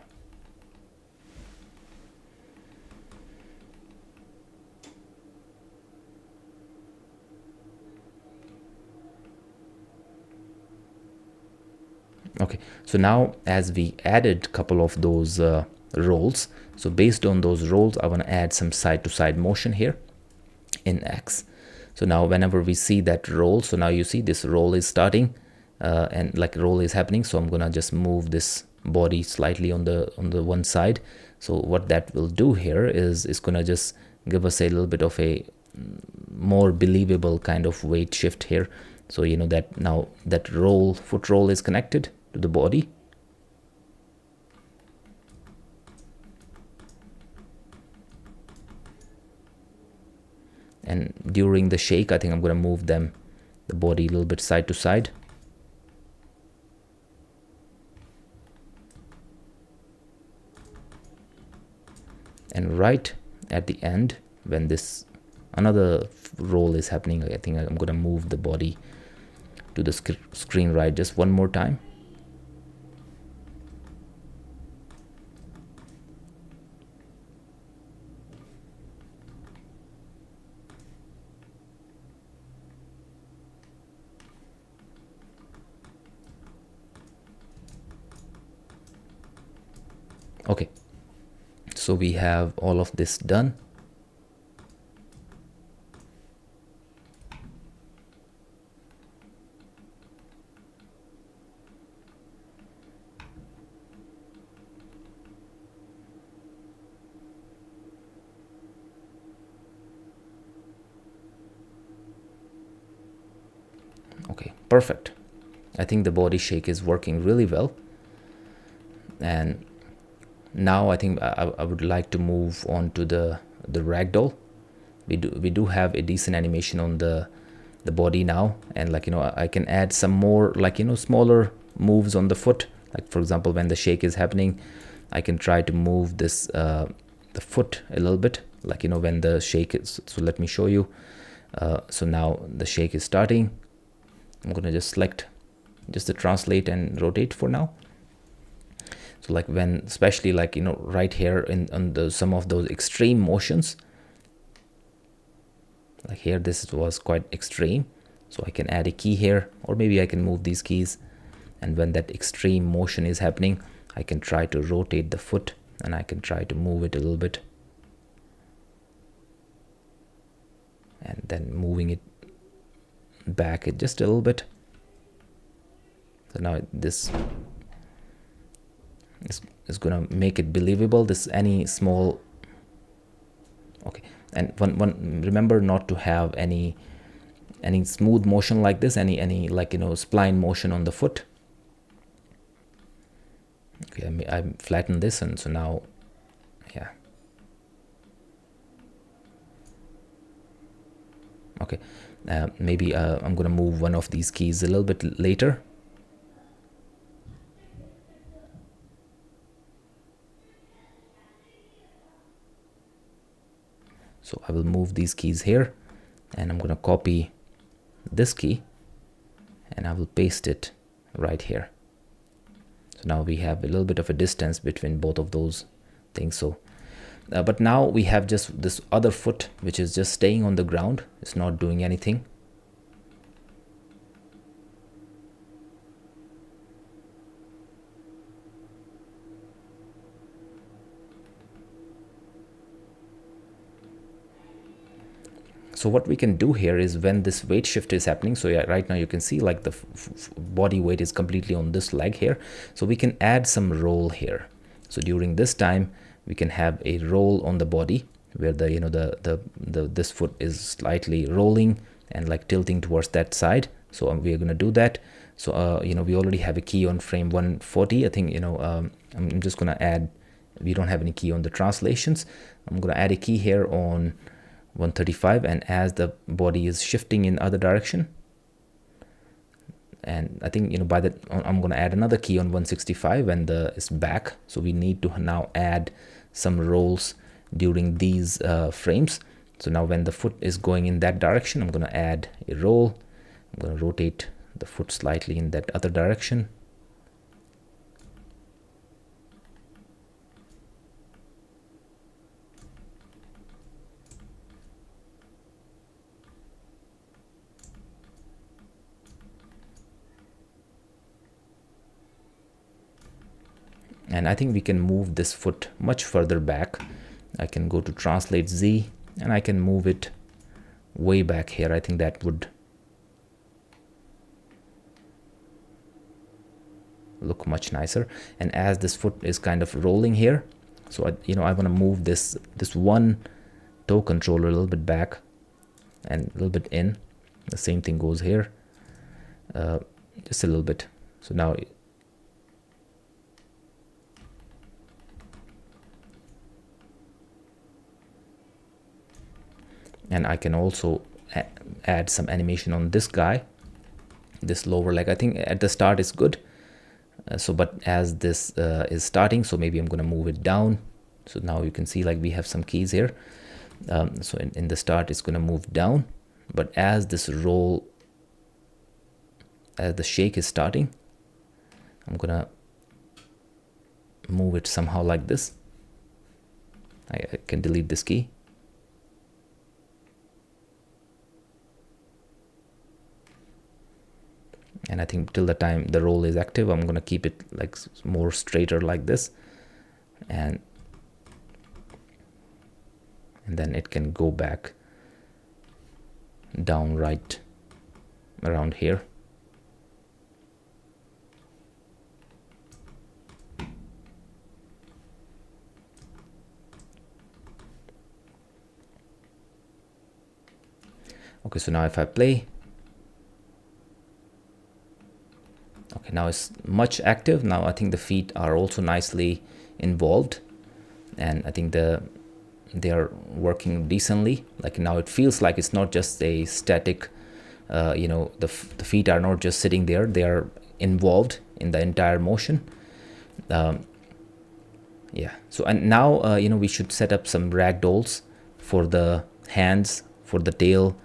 Okay, so now as we added a couple of those rolls, so based on those rolls, I want to add some side-to-side motion here in X. So now whenever we see that roll, so now you see this roll is starting and like roll is happening. So I'm gonna just move this body slightly on the one side. So what that will do here is it's gonna just give us a little bit of a more believable kind of weight shift here. So you know that now that foot roll is connected to the body. And during the shake, I think I'm going to move the body a little bit side to side. And right at the end, when this another roll is happening, I think I'm going to move the body to the screen right just one more time. Okay, so we have all of this done. Okay, perfect. I think the body shake is working really well. And now I think I would like to move on to the ragdoll. We do have a decent animation on the body now, and I can add some more smaller moves on the foot. Like for example, when the shake is happening, I can try to move this the foot a little bit, when the shake is. So let me show you. So now the shake is starting. I'm gonna just select just to translate and rotate for now. So especially right here on some of those extreme motions, like here this was quite extreme, so I can add a key here, or maybe I can move these keys, and when that extreme motion is happening, I can try to rotate the foot and I can try to move it a little bit, and then moving it back just a little bit. So now this is gonna make it believable. This any small. Okay, and one remember not to have any smooth motion like this, any spline motion on the foot. Okay, I flatten this, and so now, yeah. Okay, maybe I'm gonna move one of these keys a little bit later. So I will move these keys here, and I'm going to copy this key and I will paste it right here. So now we have a little bit of a distance between both of those things. So but now we have just this other foot which is just staying on the ground. It's not doing anything. So what we can do here is when this weight shift is happening, so yeah, right now you can see like the body weight is completely on this leg here. So we can add some roll here. So during this time, we can have a roll on the body where this foot is slightly rolling and like tilting towards that side. So we are going to do that. So we already have a key on frame 140. I think I'm just going to add we don't have any key on the translations. I'm going to add a key here on 135, and as the body is shifting in other direction, and I think, you know, by that I'm going to add another key on 165 when it's back. So we need to now add some rolls during these frames. So now when the foot is going in that direction, I'm going to add a roll. I'm going to rotate the foot slightly in that other direction. And I think we can move this foot much further back. I can go to translate Z and I can move it way back here. I think that would look much nicer. And as this foot is kind of rolling here, so I want to move this one toe controller a little bit back and a little bit in. The same thing goes here, just a little bit. So now and I can also add some animation on this guy, this lower leg. I think at the start is good. But as this is starting, so maybe I'm going to move it down. So now you can see like we have some keys here. So in the start, it's going to move down. But as this roll, as the shake is starting, I'm going to move it somehow like this. I can delete this key. And I think till the time the roll is active, I'm going to keep it like more straighter like this. And then it can go back down right around here. Okay, so now if I play, okay, now it's much active. Now I think the feet are also nicely involved, and I think they are working decently. Like now it feels like it's not just a static, the feet are not just sitting there, they are involved in the entire motion. Yeah, so and now we should set up some ragdolls for the hands, for the tail,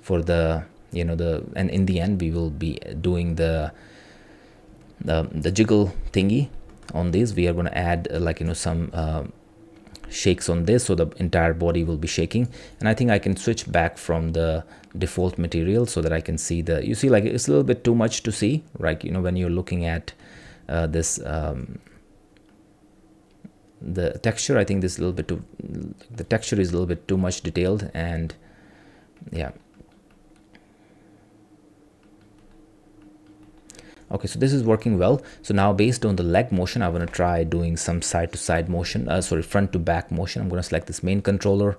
for the and in the end we will be doing the jiggle thingy on this. We are going to add some shakes on this, so the entire body will be shaking. And I think I can switch back from the default material so that I can see you see like it's a little bit too much to see, right? When you're looking at this the texture, I think this is a little bit too, the texture is a little bit too much detailed. And yeah, okay, so this is working well. So now based on the leg motion, I'm going to try doing some side to side motion, front to back motion. I'm going to select this main controller,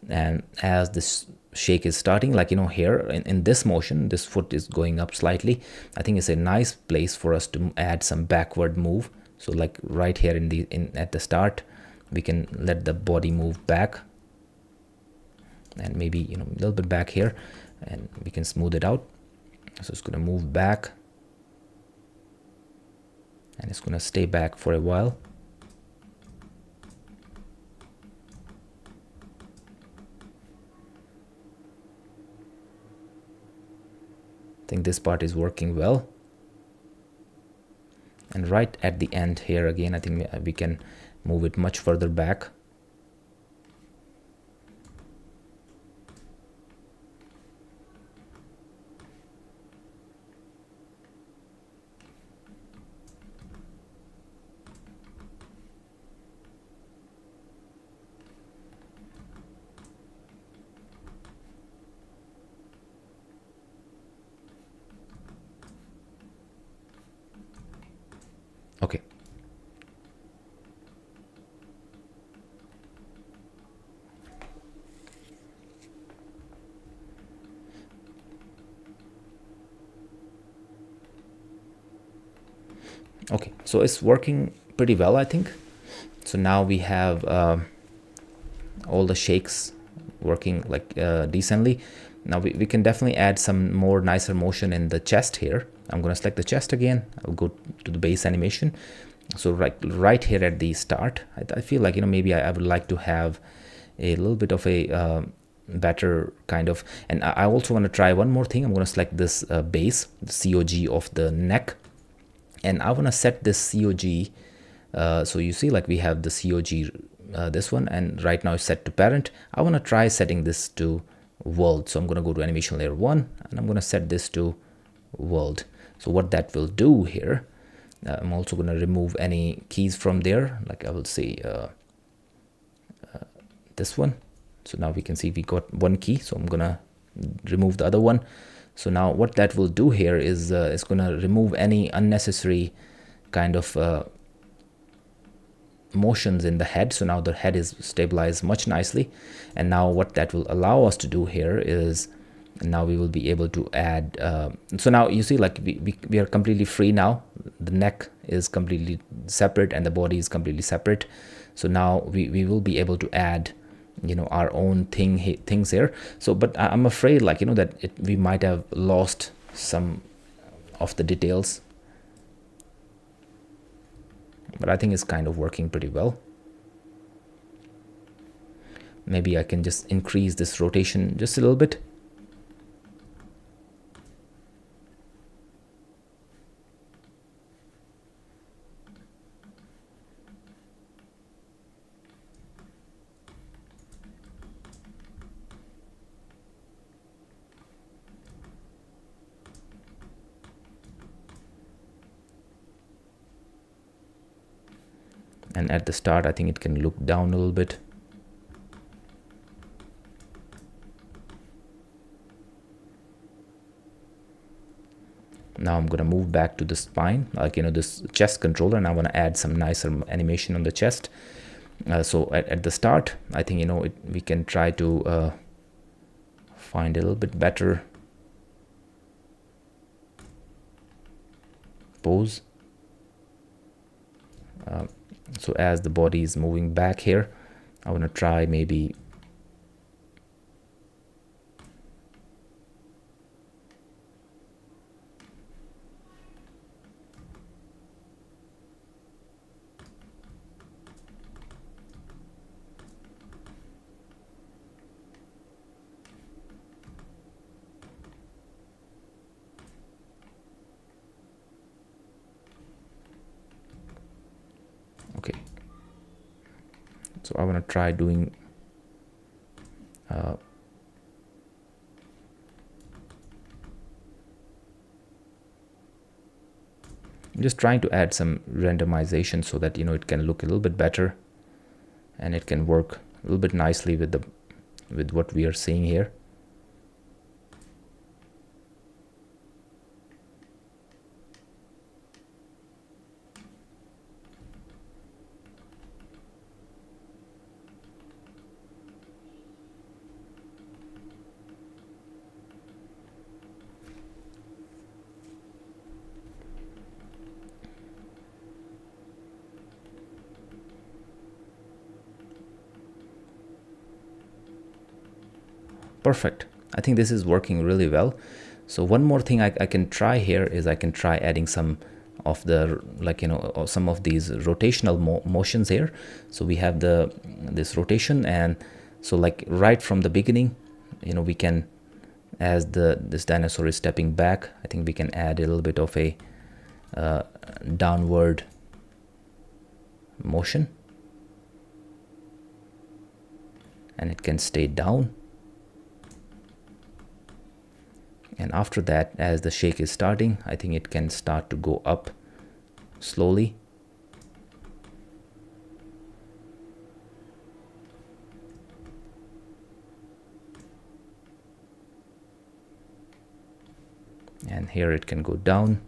and as this shake is starting, like here in this motion, this foot is going up slightly. I think it's a nice place for us to add some backward move. So like right here at the start, we can let the body move back, and maybe a little bit back here, and we can smooth it out. So it's going to move back, and it's going to stay back for a while. I think this part is working well. And right at the end here again, I think we can move it much further back. Okay. Okay, so it's working pretty well, I think. So now we have all the shakes working like decently. Now we can definitely add some more nicer motion in the chest here. I'm going to select the chest again. I'll go to the base animation. So right here at the start, I feel like, you know, maybe I would like to have a little bit of a better kind of, and I also want to try one more thing. I'm going to select this base, the COG of the neck, and I want to set this COG. So you see, like we have the COG, this one, and right now it's set to parent. I want to try setting this to world. So I'm going to go to animation layer 1 and I'm going to set this to world. So what that will do here, I'm also going to remove any keys from there, like I will say this one. So now we can see we got one key, so I'm going to remove the other one. So now what that will do here is it's going to remove any unnecessary kind of motions in the head. So now the head is stabilized much nicely, and now what that will allow us to do here is now we will be able to add so now you see, like we are completely free now. The neck is completely separate and the body is completely separate. So now we will be able to add, you know, our own things here. So but I'm afraid, like, you know, that we might have lost some of the details, but I think it's kind of working pretty well. Maybe I can just increase this rotation just a little bit. And at the start, I think it can look down a little bit. Now I'm going to move back to the spine, like, you know, this chest controller, and I want to add some nicer animation on the chest. So at the start, I think, you know, we can try to find a little bit better pose. So as the body is moving back here, I want to try maybe okay. So I want to try doing I'm just trying to add some randomization so that, you know, it can look a little bit better and it can work a little bit nicely with what we are seeing here. Perfect. I think this is working really well. So one more thing I can try here is I can try adding some of the, like, you know, some of these rotational motions here. So we have this rotation, and so like right from the beginning, you know, we can, as this dinosaur is stepping back, I think we can add a little bit of a downward motion, and it can stay down. And after that, as the shake is starting, I think it can start to go up slowly. And here it can go down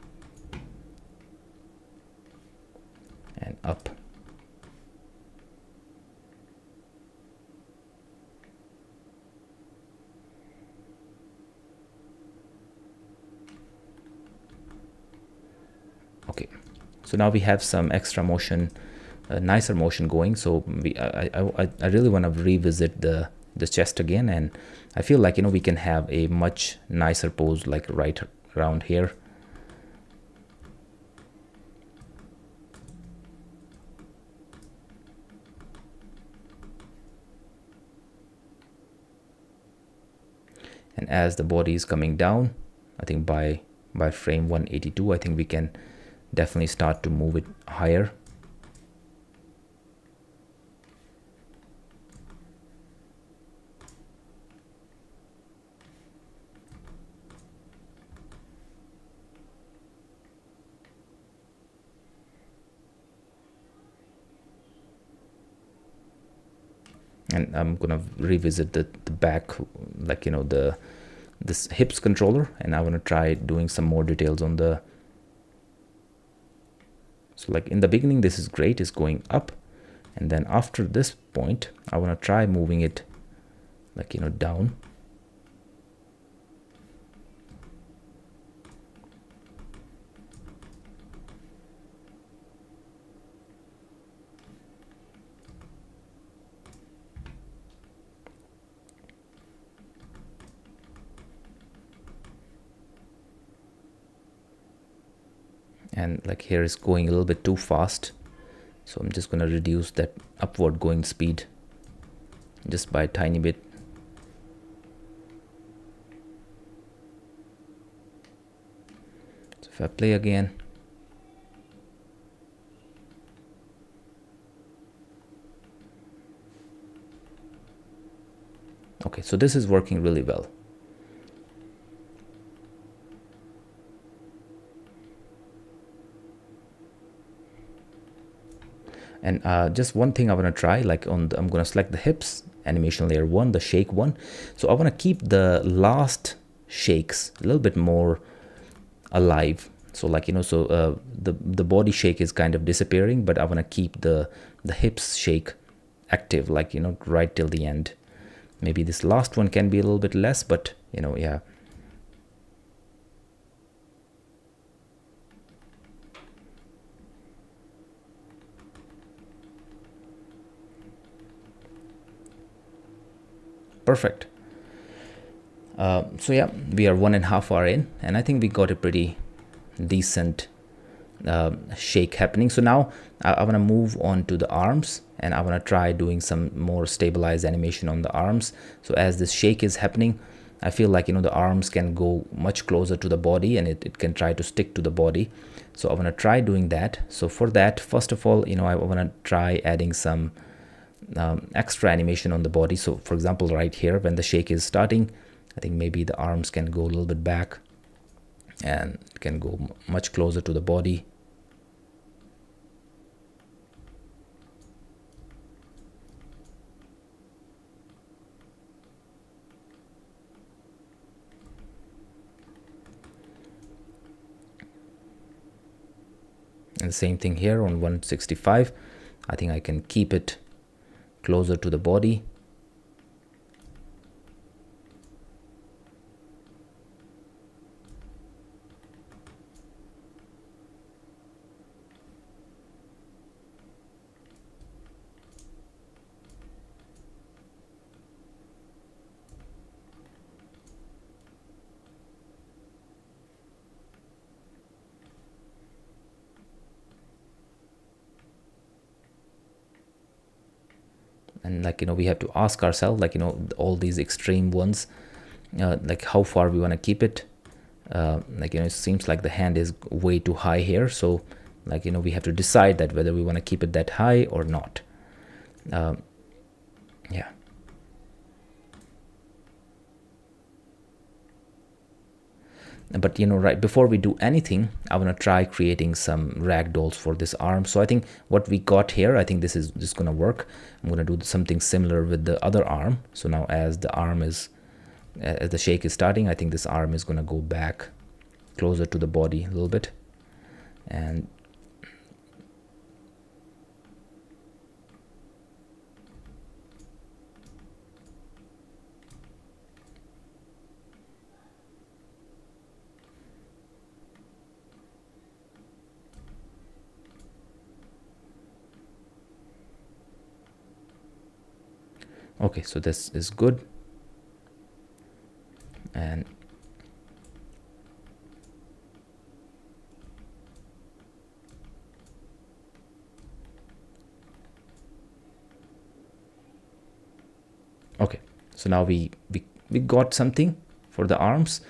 and up. Okay, so now we have some extra motion a nicer motion going. So I really want to revisit the chest again, and I feel like, you know, we can have a much nicer pose like right around here. And as the body is coming down, I think by frame 182, I think we can definitely start to move it higher. And I'm gonna revisit the back, like, you know, this hips controller, and I want to try doing some more details on the. So like in the beginning, this is great, it's going up, and then after this point, I want to try moving it, like, you know, down. And like here is going a little bit too fast, so I'm just going to reduce that upward going speed just by a tiny bit. So if I play again, okay, so this is working really well. And just one thing I want to try, like I'm going to select the hips, animation layer 1, the shake one. So I want to keep the last shakes a little bit more alive. So like, you know, so the body shake is kind of disappearing, but I want to keep the hips shake active, like, you know, right till the end. Maybe this last one can be a little bit less, but, you know, yeah. Perfect. So yeah, we are 1.5 hours in, and I think we got a pretty decent shake happening. So now I want to move on to the arms, and I want to try doing some more stabilized animation on the arms. So as this shake is happening, I feel like, you know, the arms can go much closer to the body, and it can try to stick to the body. So I want to try doing that. So for that, first of all, you know, I want to try adding some extra animation on the body. So for example, right here, when the shake is starting, I think maybe the arms can go a little bit back and can go much closer to the body. And the same thing here on 165. I think I can keep it closer to the body. And like, you know, we have to ask ourselves, like, you know, all these extreme ones, like how far we want to keep it. Like, you know, it seems like the hand is way too high here, so like, you know, we have to decide that whether we want to keep it that high or not. Yeah. But, you know, right before we do anything, I want to try creating some ragdolls for this arm. So I think what we got here, I think this is just going to work. I'm going to do something similar with the other arm. So now as the arm is, as the shake is starting, I think this arm is going to go back closer to the body a little bit. And Okay, so this is good. And okay, so now we got something for the arms,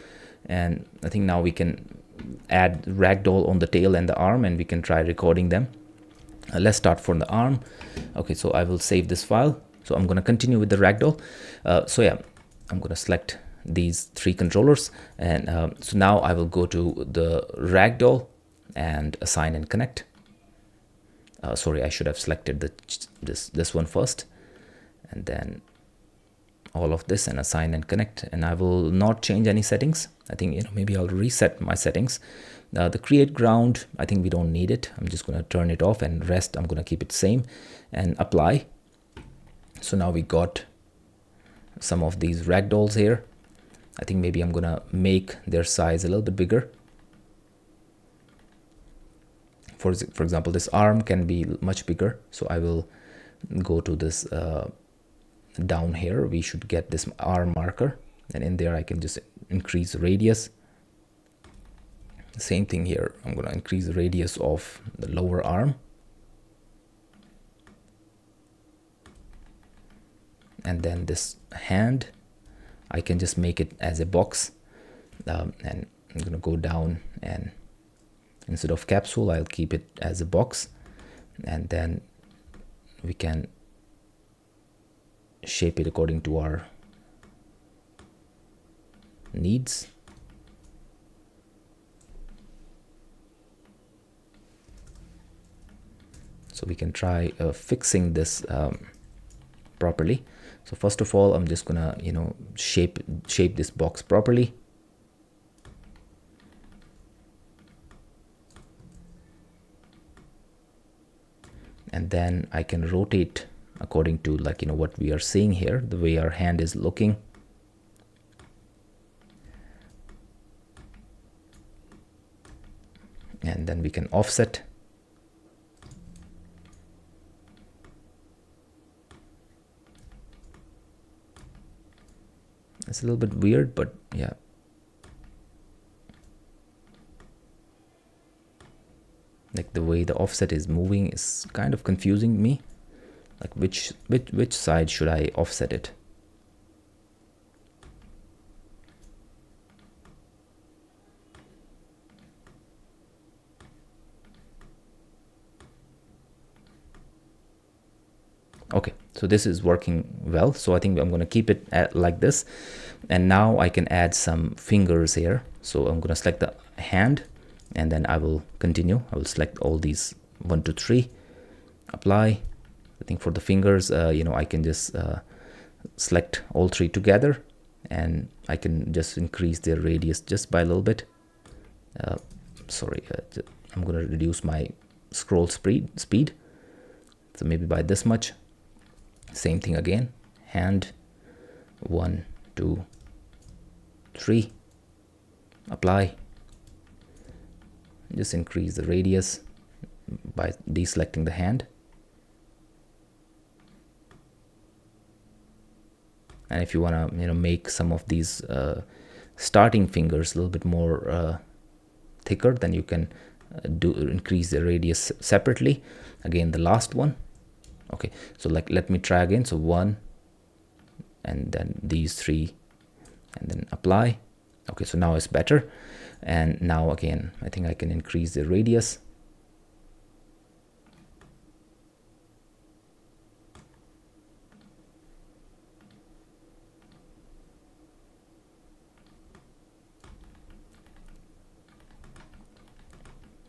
and I think now we can add ragdoll on the tail and the arm, and we can try recording them. Let's start from the arm. Okay, so I will save this file. So I'm going to continue with the ragdoll. So yeah, I'm going to select these three controllers, and so now I will go to the ragdoll and assign and connect. Sorry, I should have selected this one first, and then all of this, and assign and connect. And I will not change any settings. I think maybe I'll reset my settings. The create ground, I think we don't need it. I'm just going to turn it off, and rest I'm going to keep it same, and apply. So now we got some of these ragdolls here. I think maybe I'm going to make their size a little bit bigger. For example, this arm can be much bigger. So I will go to this down here. We should get this arm marker, and in there I can just increase the radius. Same thing here. I'm going to increase the radius of the lower arm. And then this hand, I can just make it as a box. And I'm going to go down, and instead of capsule, I'll keep it as a box. And then we can shape it according to our needs. So we can try fixing this properly. So first of all, I'm just gonna shape this box properly. And then I can rotate according to what we are seeing here, the way our hand is looking. And then we can offset. It's a little bit weird, but yeah. Like the way the offset is moving is kind of confusing me. Like which side should I offset it? Okay, so this is working well. So I think I'm going to keep it like this. And now I can add some fingers here. So I'm going to select the hand, and then I will continue. I will select all these 1, 2, 3, apply. I think for the fingers, I can just select all three together, and I can just increase their radius just by a little bit. Sorry, I'm going to reduce my scroll speed. So maybe by this much. Same thing again, hand, 1, 2, 3, apply. Just increase the radius by deselecting the hand. And if you want to make some of these starting fingers a little bit more thicker, then you can increase the radius separately. Again, the last one. Okay, so let me try again. So 1, and then these 3, and then apply. Okay, so now it's better. And now again, I think I can increase the radius.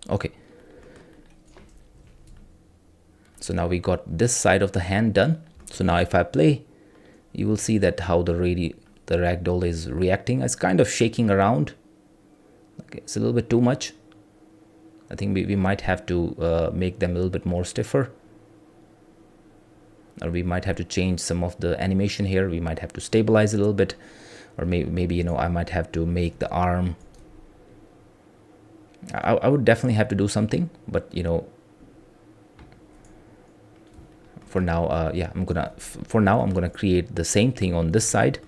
Okay, so now we got this side of the hand done. So now if I play, you will see that how the ragdoll is reacting. It's kind of shaking around. Okay, it's a little bit too much. I think we might have to make them a little bit more stiffer, or we might have to change some of the animation here. We might have to stabilize a little bit, or maybe I might have to make the arm. I would definitely have to do something, but for now, yeah, for now I'm gonna create the same thing on this side.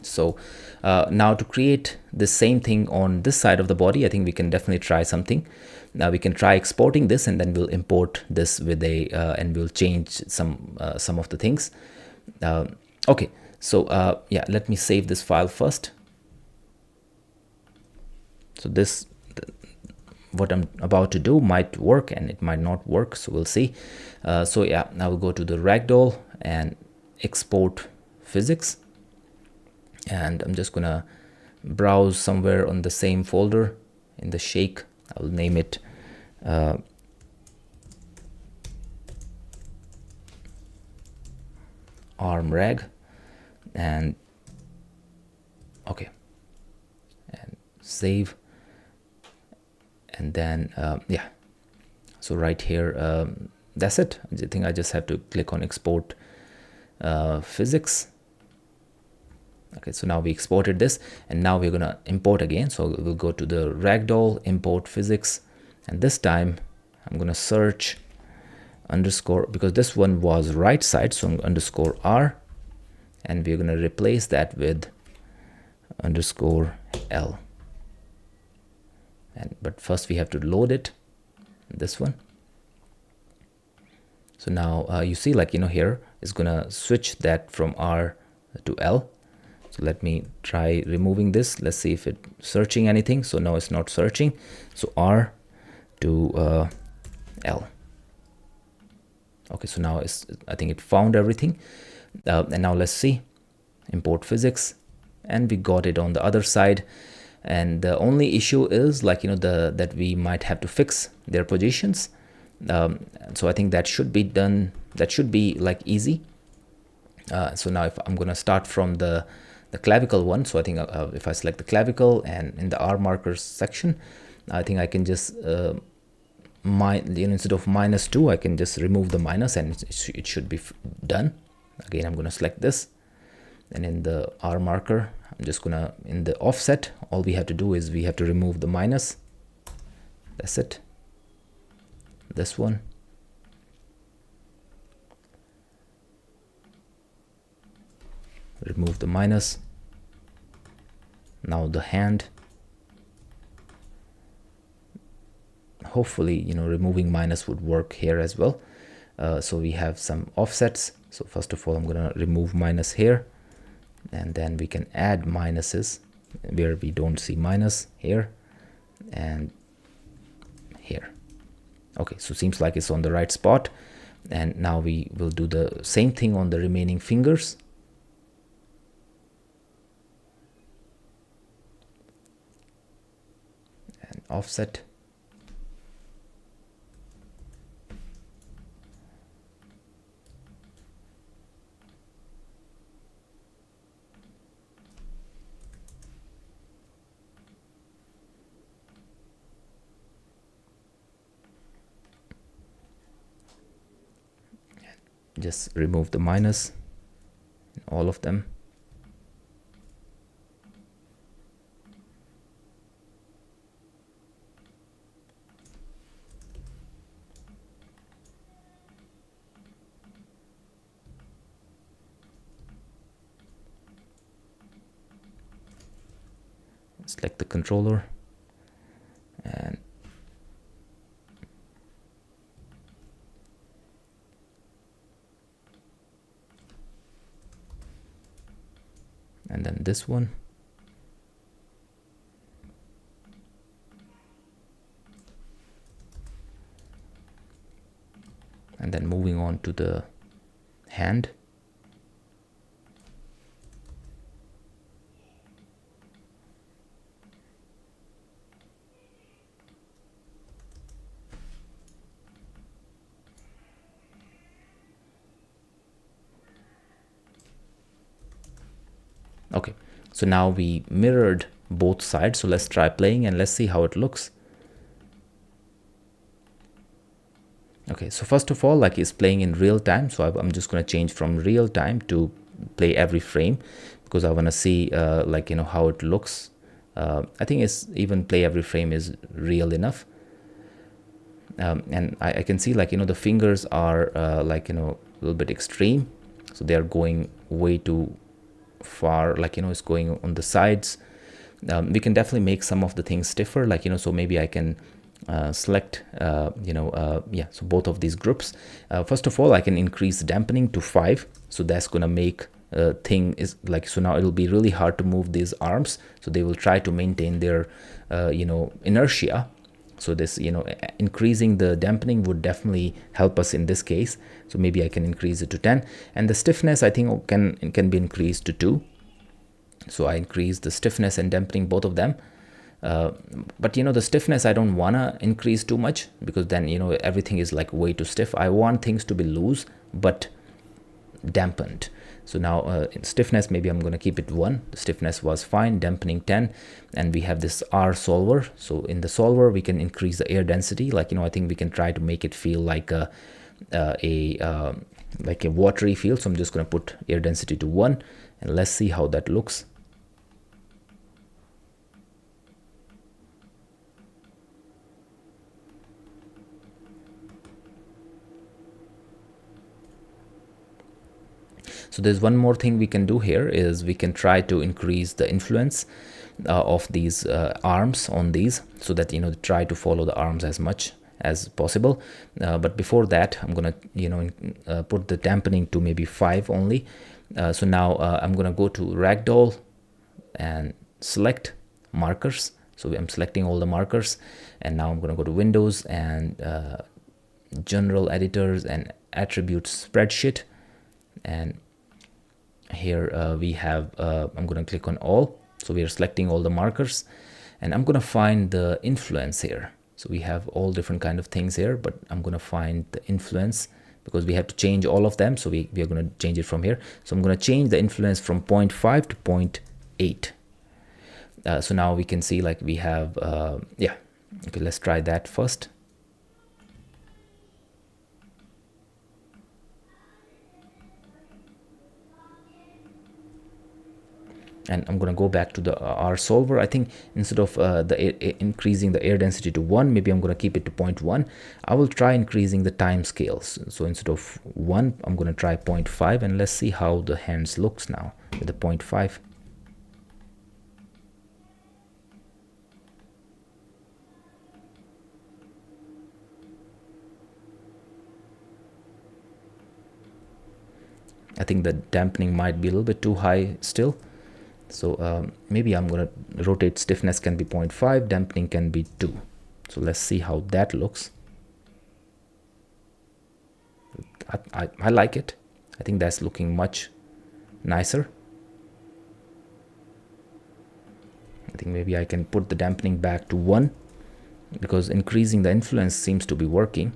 So now to create the same thing on this side of the body, I think we can definitely try something. Now we can try exporting this, and then we'll import this with a and we'll change some of the things. Okay, so yeah, let me save this file first. So this, what I'm about to do might work and it might not work, so we'll see. So yeah, now we'll go to the Ragdoll and export physics, and I'm just gonna browse somewhere on the same folder in the shake. I'll name it arm rag, and okay, and save. And then yeah, so right here, that's it. I think I just have to click on export physics. Okay, so now we exported this, and now we're gonna import again. So we'll go to the Ragdoll, import physics, and this time I'm gonna search underscore, because this one was right side, so I'm underscore R, and we're gonna replace that with underscore L. But first we have to load it, this one. So now you see, like, here is gonna switch that from R to L. So let me try removing this. Let's see if it's searching anything. So no, it's not searching. So R to L. Okay, so now I think it found everything. And now let's see, import physics, and we got it on the other side. And the only issue is, like, that we might have to fix their positions. So I think that should be done. That should be like easy. So now if I'm gonna start from the clavicle one, so I think if I select the clavicle and in the R markers section, I think I can just instead of -2, I can just remove the minus, and it should be done. Again, I'm gonna select this, and in the R marker, I'm just gonna, in the offset, all we have to do is we have to remove the minus. That's it. This one. Remove the minus. Now the hand. Hopefully, removing minus would work here as well. So we have some offsets. So first of all, I'm gonna remove minus here, and then we can add minuses where we don't see minus, here and here. Okay, so seems like it's on the right spot. And now we will do the same thing on the remaining fingers. And offset. Just remove the minus in all of them. Select the controller and then this one. And then moving on to the hand. Okay, so now we mirrored both sides. So let's try playing and let's see how it looks. Okay, so first of all, like, it's playing in real time. So I'm just going to change from real time to play every frame, because I want to see like, how it looks. I think it's even play every frame is real enough. And I can see, like, the fingers are like, a little bit extreme, so they are going way too far, like, it's going on the sides. We can definitely make some of the things stiffer, like, so maybe I can select yeah, so both of these groups. First of all, I can increase the dampening to 5, so that's gonna make thing is like, so now it'll be really hard to move these arms, so they will try to maintain their inertia. So this, increasing the dampening would definitely help us in this case. So maybe I can increase it to 10, and the stiffness I think can be increased to 2. So I increase the stiffness and dampening, both of them. But the stiffness I don't wanna increase too much, because then everything is like way too stiff. I want things to be loose but dampened. So now in stiffness, maybe I'm going to keep it 1. The stiffness was fine. Dampening 10, and we have this R solver. So in the solver we can increase the air density, like, I think we can try to make it feel like a watery feel. So I'm just going to put air density to 1, and let's see how that looks. So there's one more thing we can do here, is we can try to increase the influence of these arms on these, so that try to follow the arms as much as possible. But before that, I'm gonna put the dampening to maybe 5 only. So now I'm gonna go to Ragdoll and select markers. So I'm selecting all the markers, and now I'm gonna go to Windows and General Editors and Attributes Spreadsheet, and here we have I'm going to click on all. So we are selecting all the markers, and I'm going to find the influence here. So we have all different kind of things here, but I'm going to find the influence, because we have to change all of them. So we are going to change it from here. So I'm going to change the influence from 0.5 to 0.8. So now we can see, like, we have yeah, okay, let's try that first. And I'm going to go back to the R solver. I think instead of increasing the air density to 1, maybe I'm going to keep it to 0.1. I will try increasing the time scales. So instead of 1, I'm going to try 0.5, and let's see how the hands looks now with the 0.5. I think the dampening might be a little bit too high still. So maybe I'm going to rotate stiffness can be 0.5, dampening can be 2. So let's see how that looks. I like it. I think that's looking much nicer. I think maybe I can put the dampening back to 1, because increasing the influence seems to be working.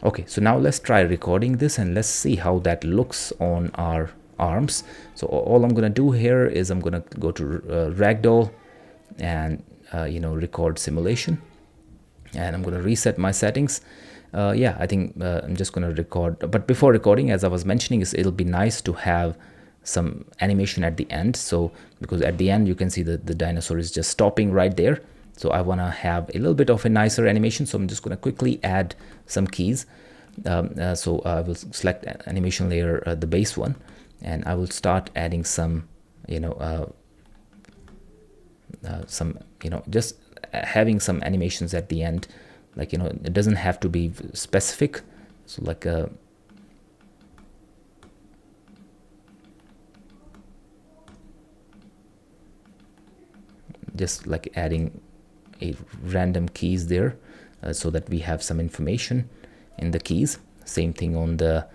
Okay, so now let's try recording this, and let's see how that looks on our arms. So all I'm gonna do here is I'm gonna go to Ragdoll and record simulation, and I'm gonna reset my settings. Yeah, I think I'm just gonna record, but before recording, as I was mentioning, it'll be nice to have some animation at the end. So because at the end you can see that the dinosaur is just stopping right there. So I want to have a little bit of a nicer animation. So I'm just going to quickly add some keys. So I will select animation layer, the base one, and I will start adding some, just having some animations at the end. Like, it doesn't have to be specific. So like just like adding a random keys there, so that we have some information in the keys. Same thing on the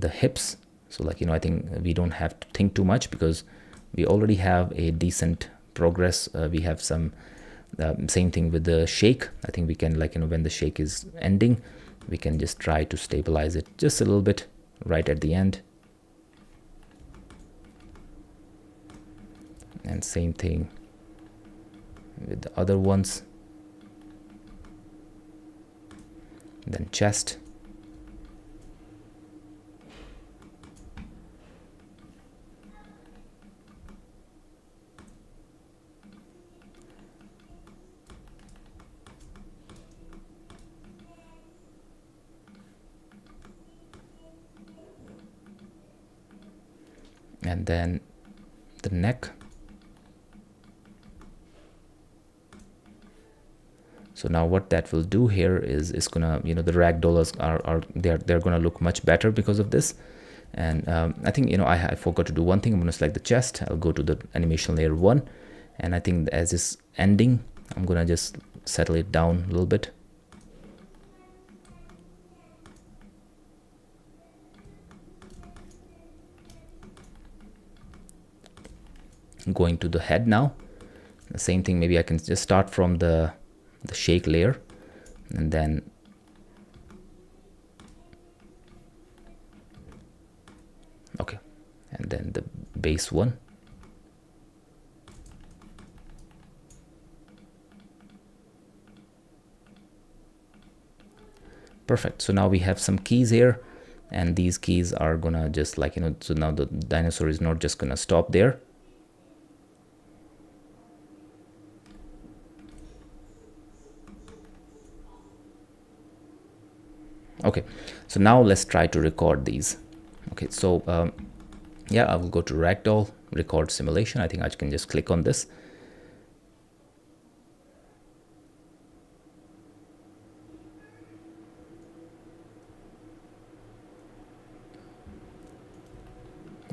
hips. So like, I think we don't have to think too much, because we already have a decent progress. We have some same thing with the shake. I think we can, like, when the shake is ending, we can just try to stabilize it just a little bit right at the end. And same thing with the other ones. Then chest. and then the neck. So now what that will do here is gonna, you know, the ragdollers are they're gonna look much better because of this. And I think, you know, I forgot to do one thing. I'm gonna select the chest. I'll go to the animation layer 1, and I think as this ending, I'm gonna just settle it down a little bit. Going to the head now. The same thing, maybe I can just start from the shake layer, and then okay, and then the base one. Perfect. So now we have some keys here, and these keys are gonna just, like, you know, so now the dinosaur is not just gonna stop there. Okay, so now let's try to record these. Okay, so yeah, I will go to Ragdoll, record simulation. I think I can just click on this.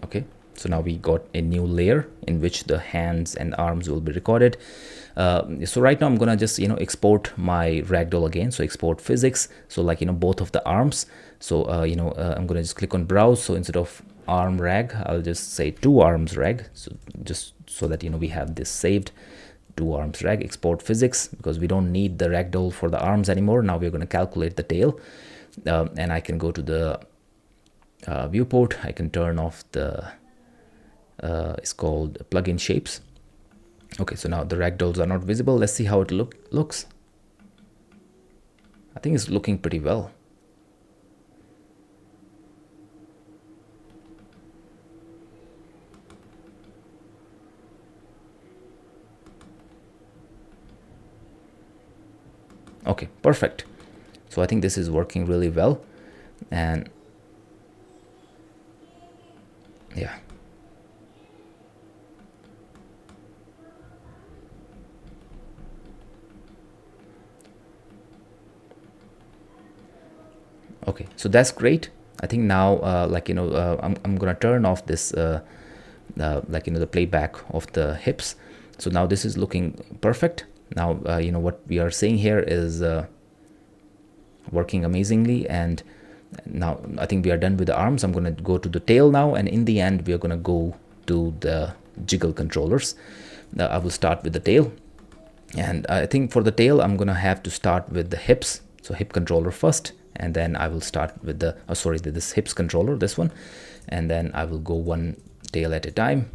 Okay, so now we got a new layer in which the hands and arms will be recorded. So right now I'm gonna just, you know, export my ragdoll again. So export physics. So, like, you know, both of the arms. So you know, I'm gonna just click on browse. So instead of arm rag, I'll just say 2 arms rag. So just so that, you know, we have this saved. 2 arms rag, export physics, because we don't need the ragdoll for the arms anymore. Now we're going to calculate the tail, and I can go to the viewport. I can turn off the it's called plugin shapes. Okay, so now the ragdolls are not visible. Let's see how it looks. I think it's looking pretty well. Okay, perfect. So I think this is working really well, and yeah. Okay, so that's great. I think now, like, you know, I'm gonna turn off this, like, you know, the playback of the hips. So now this is looking perfect. Now, you know, what we are seeing here is working amazingly. And now I think we are done with the arms. I'm gonna go to the tail now, and in the end, we are gonna go to the jiggle controllers. I will start with the tail. And I think for the tail, I'm gonna have to start with the hips. So hip controller first, and then I will start with the this hips controller, this one, and then I will go one tail at a time.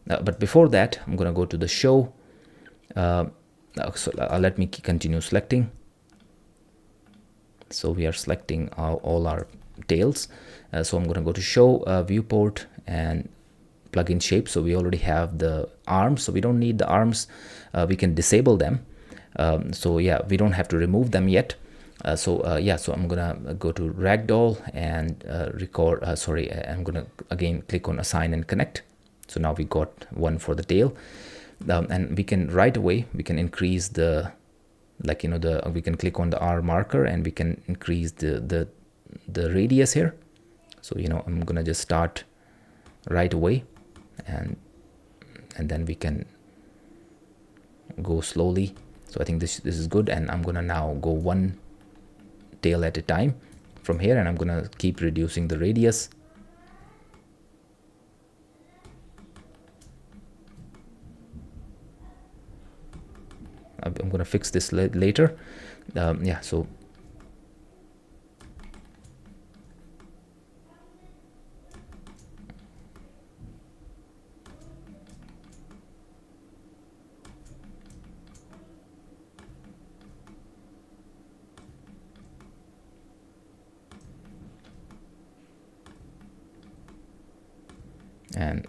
But before that, I'm gonna go to the show. So let me continue selecting. So we are selecting all our tails. So I'm gonna go to show, viewport, and plugin shape. So we already have the arms, so we don't need the arms. We can disable them. So yeah, we don't have to remove them yet. Yeah, so I'm gonna go to Ragdoll and record. I'm gonna again click on assign and connect. So now we got one for the tail, and we can right away we can increase the, like, you know, we can click on the R marker and we can increase the radius here. So, you know, I'm gonna just start right away, and then we can go slowly. So I think this is good, and I'm gonna now go one tail at a time from here, and I'm gonna keep reducing the radius. I'm gonna fix this later. Yeah, so and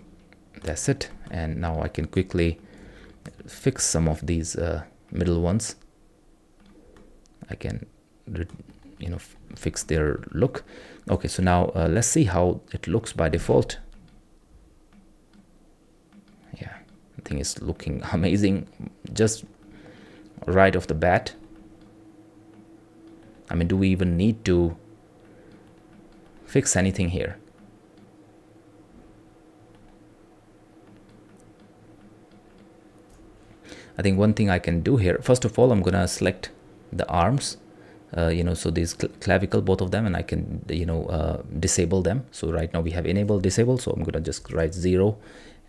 that's it. And now I can quickly fix some of these middle ones. I can fix their look. Okay, so now let's see how it looks by default. Yeah, I think it's looking amazing just right off the bat. I mean, do we even need to fix anything here? I think one thing I can do here, first of all, I'm gonna select the arms, so these clavicle, both of them, and I can, disable them. So right now we have enable, disable. So I'm gonna just write 0,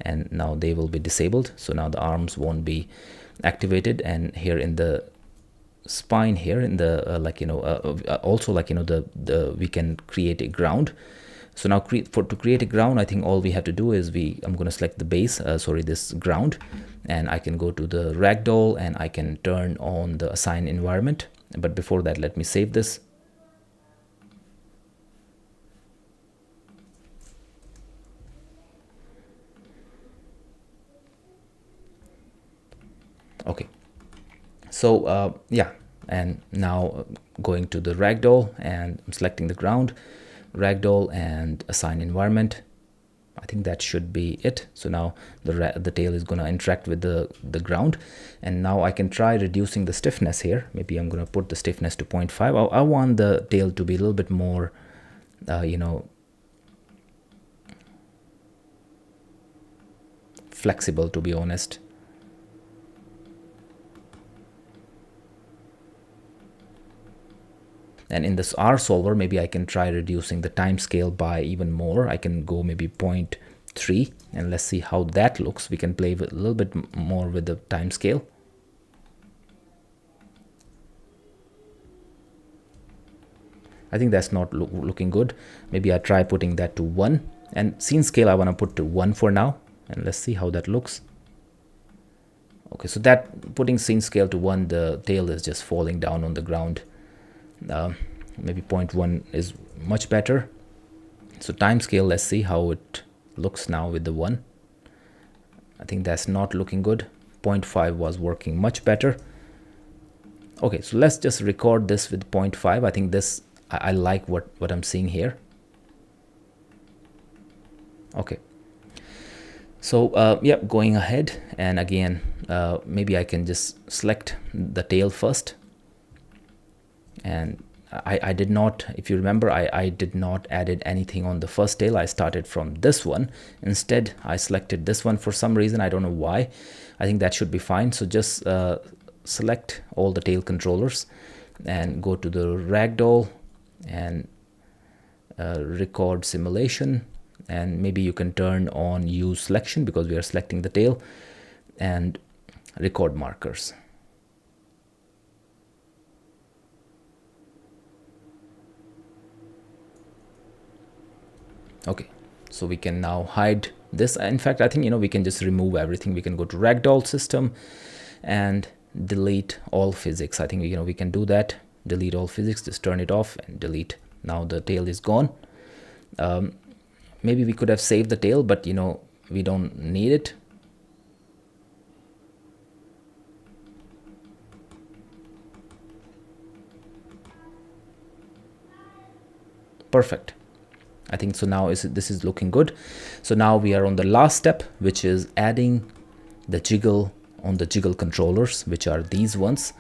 and now they will be disabled. So now the arms won't be activated. And here in the spine, here in the also we can create a ground. So now to create a ground, I think all we have to do is I'm going to select the base, this ground, and I can go to the Ragdoll and I can turn on the assign environment. But before that, let me save this. Okay, so yeah, and now going to the Ragdoll, and I'm selecting the ground, Ragdoll, and assign environment. I think that should be it. So now the tail is going to interact with the ground, and now I can try reducing the stiffness here. Maybe I'm going to put the stiffness to 0.5. I want the tail to be a little bit more flexible, to be honest. And in this R solver, maybe I can try reducing the time scale by even more. I can go maybe 0.3, and let's see how that looks. We can play with a little bit more with the time scale. I think that's not looking good. Maybe I try putting that to 1, and scene scale I want to put to 1 for now, and let's see how that looks. Okay, so that putting scene scale to 1, the tail is just falling down on the ground. Maybe 0.1 is much better. So time scale, let's see how it looks now with the 1. I think that's not looking good. 0.5 was working much better. Okay, so let's just record this with 0.5. I think this, I like what I'm seeing here. Okay, so yeah, going ahead, and again, maybe I can just select the tail first. And I did not, if you remember, I did not added anything on the first tail. I started from this one. Instead, I selected this one for some reason. I don't know why. I think that should be fine. So just select all the tail controllers and go to the Ragdoll and record simulation. And maybe you can turn on use selection because we are selecting the tail, and record markers. Okay, so we can now hide this. In fact, I think we can just remove everything. We can go to Ragdoll system and delete all physics. I think we can do that. Delete all physics, just turn it off and delete. Now the tail is gone. Maybe we could have saved the tail, but we don't need it. Perfect. I think so. Now this is looking good. So now we are on the last step, which is adding the jiggle on the jiggle controllers, which are these ones.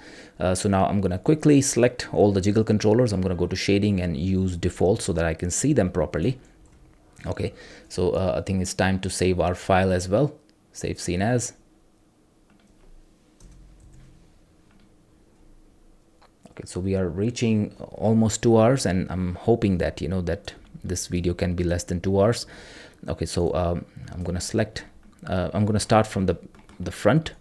So now I'm going to quickly select all the jiggle controllers. I'm going to go to shading and use default so that I can see them properly. Okay, so I think it's time to save our file as well. Save scene as. Okay, so we are reaching almost 2 hours, and I'm hoping that that this video can be less than 2 hours. Okay, so I'm gonna select, I'm gonna start from the front.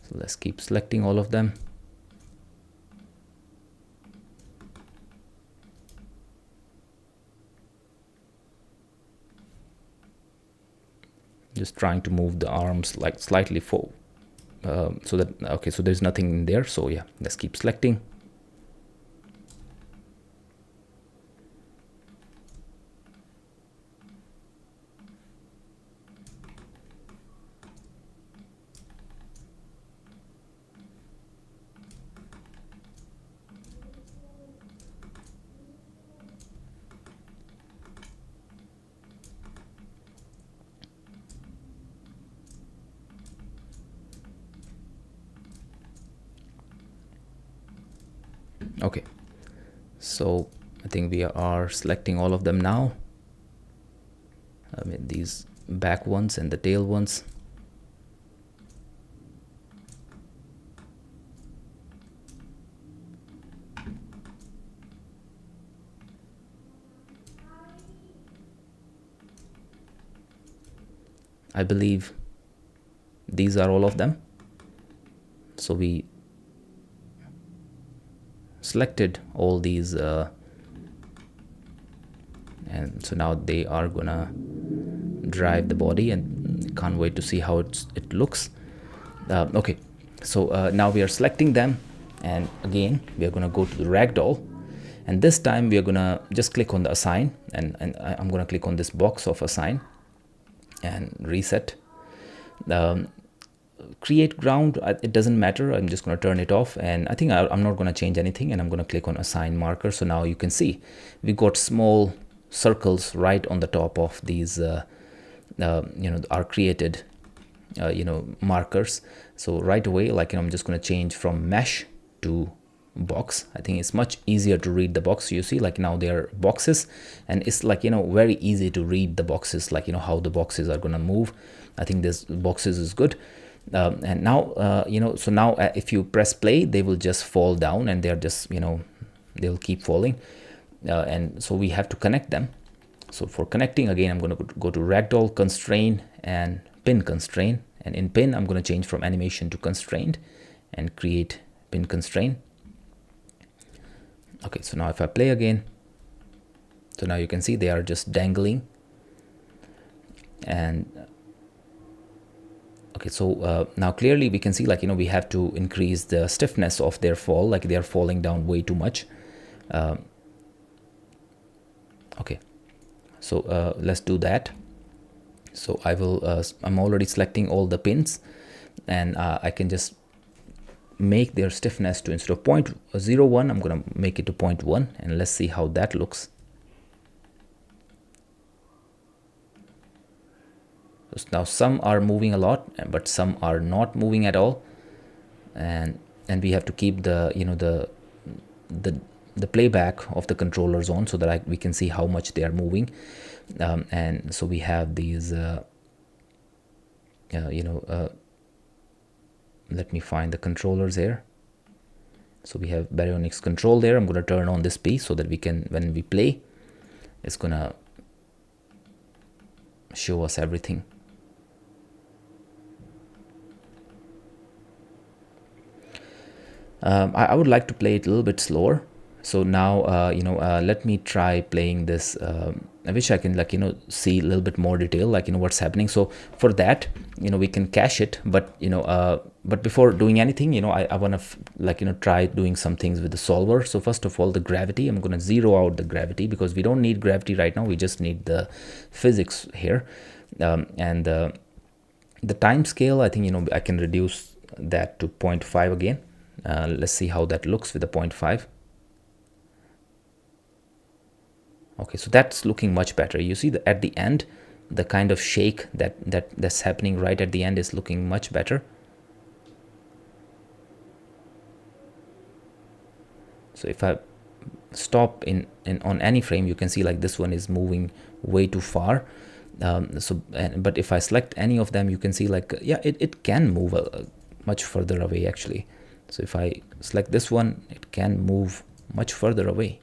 So let's keep selecting all of them. Just trying to move the arms like slightly forward. so that, okay, so there's nothing in there. So yeah, let's keep selecting. Okay, so I think we are selecting all of them now. I mean, these back ones and the tail ones. I believe these are all of them. So we selected all these and so now they are gonna drive the body, and can't wait to see how it looks. Okay, so now we are selecting them, and again we are gonna go to the Ragdoll, and this time we are gonna just click on the assign, and I'm gonna click on this box of assign and reset. Create ground, it doesn't matter, I'm just going to turn it off, and I think I'm not going to change anything, and I'm going to click on assign marker. So now you can see we got small circles right on the top of these our created markers. So right away, like, I'm just going to change from mesh to box. I think it's much easier to read the box. You see, like, now they are boxes, and it's like, very easy to read the boxes, like, how the boxes are going to move. I think this boxes is good. And now so now if you press play, they will just fall down, and they're just they'll keep falling, and so we have to connect them. So for connecting, again, I'm going to go to Ragdoll, constrain, and pin constrain, and in pin I'm going to change from animation to constrained and create pin constraint. Okay, so now if I play again, so now you can see they are just dangling. And okay, so now clearly we can see, like, we have to increase the stiffness of their fall, like they are falling down way too much. Okay, so let's do that. So I will I'm already selecting all the pins, and I can just make their stiffness to, instead of 0.01, I'm going to make it to 0.1, and let's see how that looks. So now some are moving a lot, but some are not moving at all, and we have to keep the the playback of the controllers on, so that we can see how much they are moving. And so we have these let me find the controllers here. So we have baryonyx control there. I'm going to turn on this piece so that we can, when we play, it's going to show us everything. I would like to play it a little bit slower. So now let me try playing this. I wish I can, like, see a little bit more detail, like, what's happening. So for that, we can cache it, but but before doing anything, I want to try doing some things with the solver. So first of all, the gravity, I'm going to zero out the gravity, because we don't need gravity right now, we just need the physics here. And the time scale, I think I can reduce that to 0.5 again. Let's see how that looks with the 0.5. Okay, so that's looking much better. You see that at the end, the kind of shake that's happening right at the end is looking much better. So if I stop on any frame, you can see, like, this one is moving way too far. But if I select any of them, you can see, like, yeah, it can move much further away actually. So if I select this one, it can move much further away.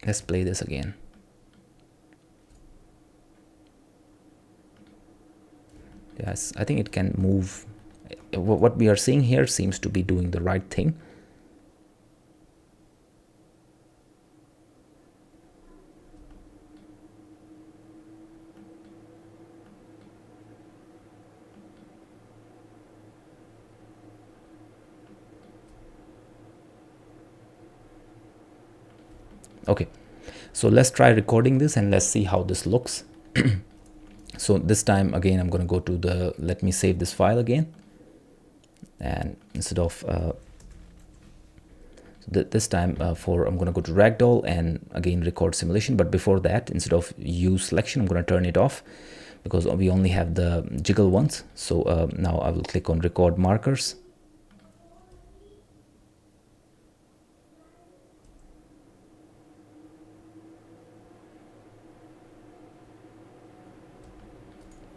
Let's play this again. Yes, I think it can move. What we are seeing here seems to be doing the right thing. Okay, so let's try recording this and let's see how this looks. So this time again, I'm going to go to the, let me save this file again. And instead of this time I'm going to go to Ragdoll and again record simulation. But before that, instead of use selection, I'm going to turn it off because we only have the jiggle ones. So now I will click on record markers.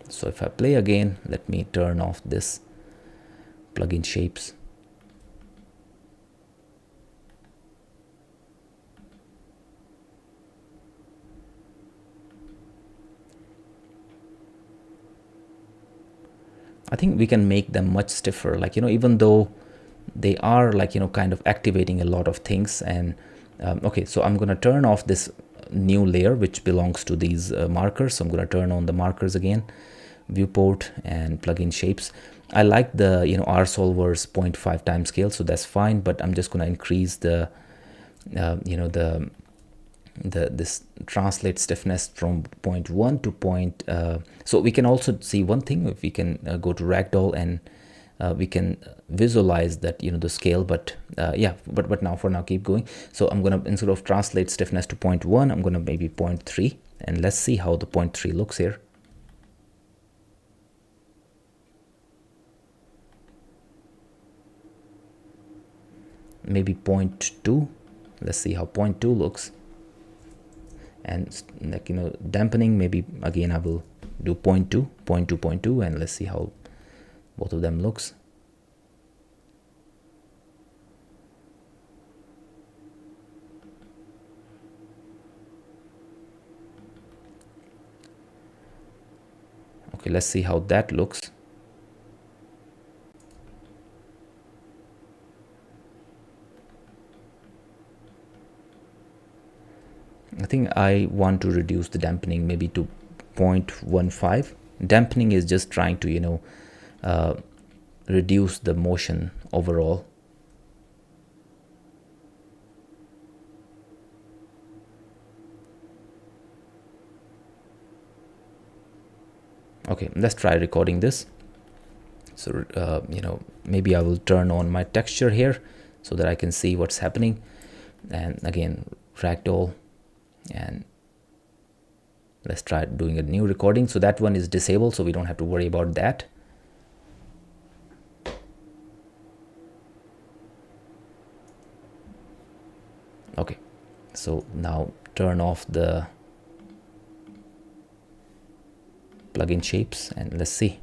So if I play again, let me turn off this plugin shapes. I think we can make them much stiffer, like, even though they are like, kind of activating a lot of things. And okay, so I'm going to turn off this new layer which belongs to these markers. So I'm going to turn on the markers again, viewport and plugin shapes. I like the R solver's 0.5 time scale, so that's fine, but I'm just going to increase the this translate stiffness from 0.1 to point. So we can also see one thing, if we can go to Ragdoll and we can visualize that the scale, but yeah, but now for now keep going. So I'm gonna, instead of translate stiffness to 0.1, I'm gonna maybe 0.3, and let's see how the 0.3 looks here. Maybe 0.2. Let's see how 0.2 looks. And like dampening, maybe again I will do 0.2, 0.2, 0.2, and let's see how both of them looks. Okay, let's see how that looks. I think I want to reduce the dampening maybe to 0.15. Dampening is just trying to reduce the motion overall. Okay, let's try recording this. So maybe I will turn on my texture here so that I can see what's happening. And again, Ragdoll, and let's try doing a new recording. So that one is disabled, so we don't have to worry about that. Okay, so now turn off the plugin shapes and let's see.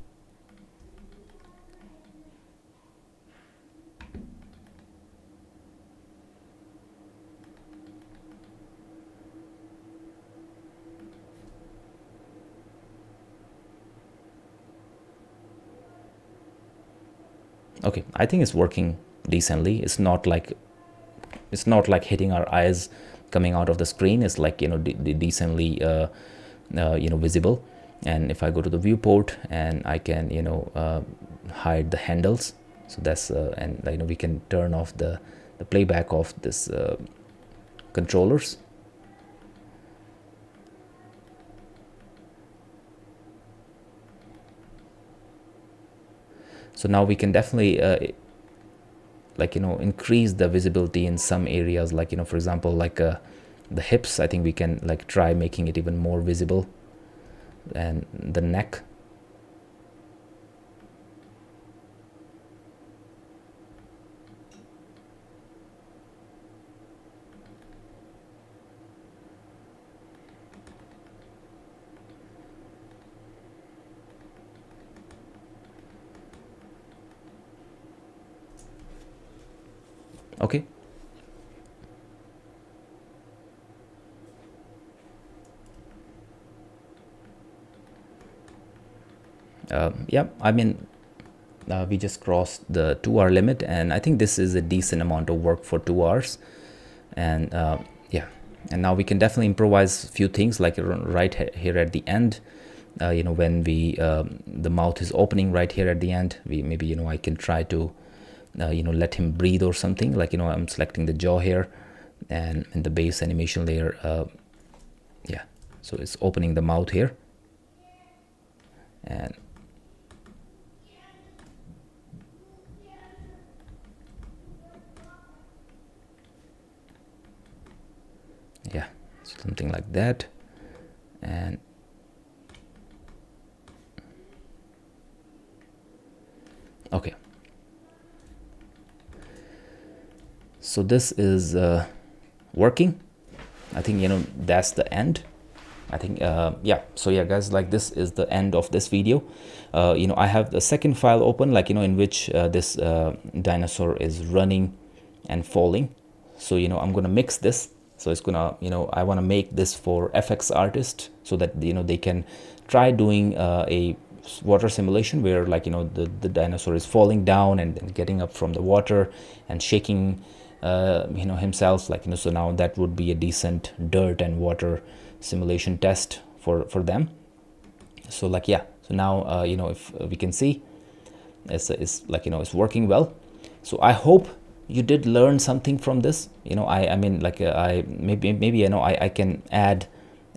Okay, I think it's working decently. It's not like hitting our eyes coming out of the screen. It's like decently visible. And if I go to the viewport and I can hide the handles, so that's and we can turn off the playback of this controllers. So now we can definitely increase the visibility in some areas, like for example, like the hips. I think we can try making it even more visible, and the neck. Okay. Yeah, I mean, we just crossed the 2-hour limit, and I think this is a decent amount of work for 2 hours. And yeah, and now we can definitely improvise a few things, like right here at the end. When we the mouth is opening right here at the end, we maybe I can try to let him breathe or something, like I'm selecting the jaw here, and in the base animation layer, yeah, so it's opening the mouth here, and yeah, something like that. And okay, so this is working. I think, you know, that's the end. I think yeah, so yeah guys, like this is the end of this video. You know, I have the second file open, like, you know, in which this dinosaur is running and falling. So, you know, I'm gonna mix this. So it's gonna, you know, I want to make this for FX artist so that, you know, they can try doing a water simulation where, like, you know, the dinosaur is falling down and then getting up from the water and shaking you know, himself, like, you know. So now that would be a decent dirt and water simulation test for them. So like, yeah, so now you know, if we can see it's like, you know, it's working well. So I hope you did learn something from this. You know, I mean, like, I maybe you know, I can add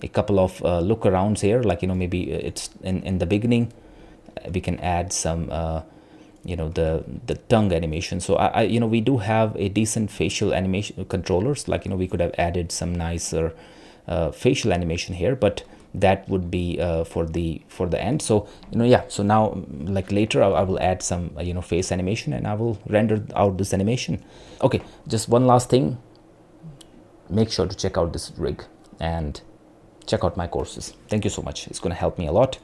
a couple of look arounds here, like, you know, maybe it's in the beginning we can add some you know, the tongue animation. So I you know, we do have a decent facial animation controllers, like, you know, we could have added some nicer facial animation here, but that would be for the end. So, you know, yeah, so now, like, later I will add some you know, face animation, and I will render out this animation. Okay, just one last thing, make sure to check out this rig and check out my courses. Thank you so much, it's going to help me a lot.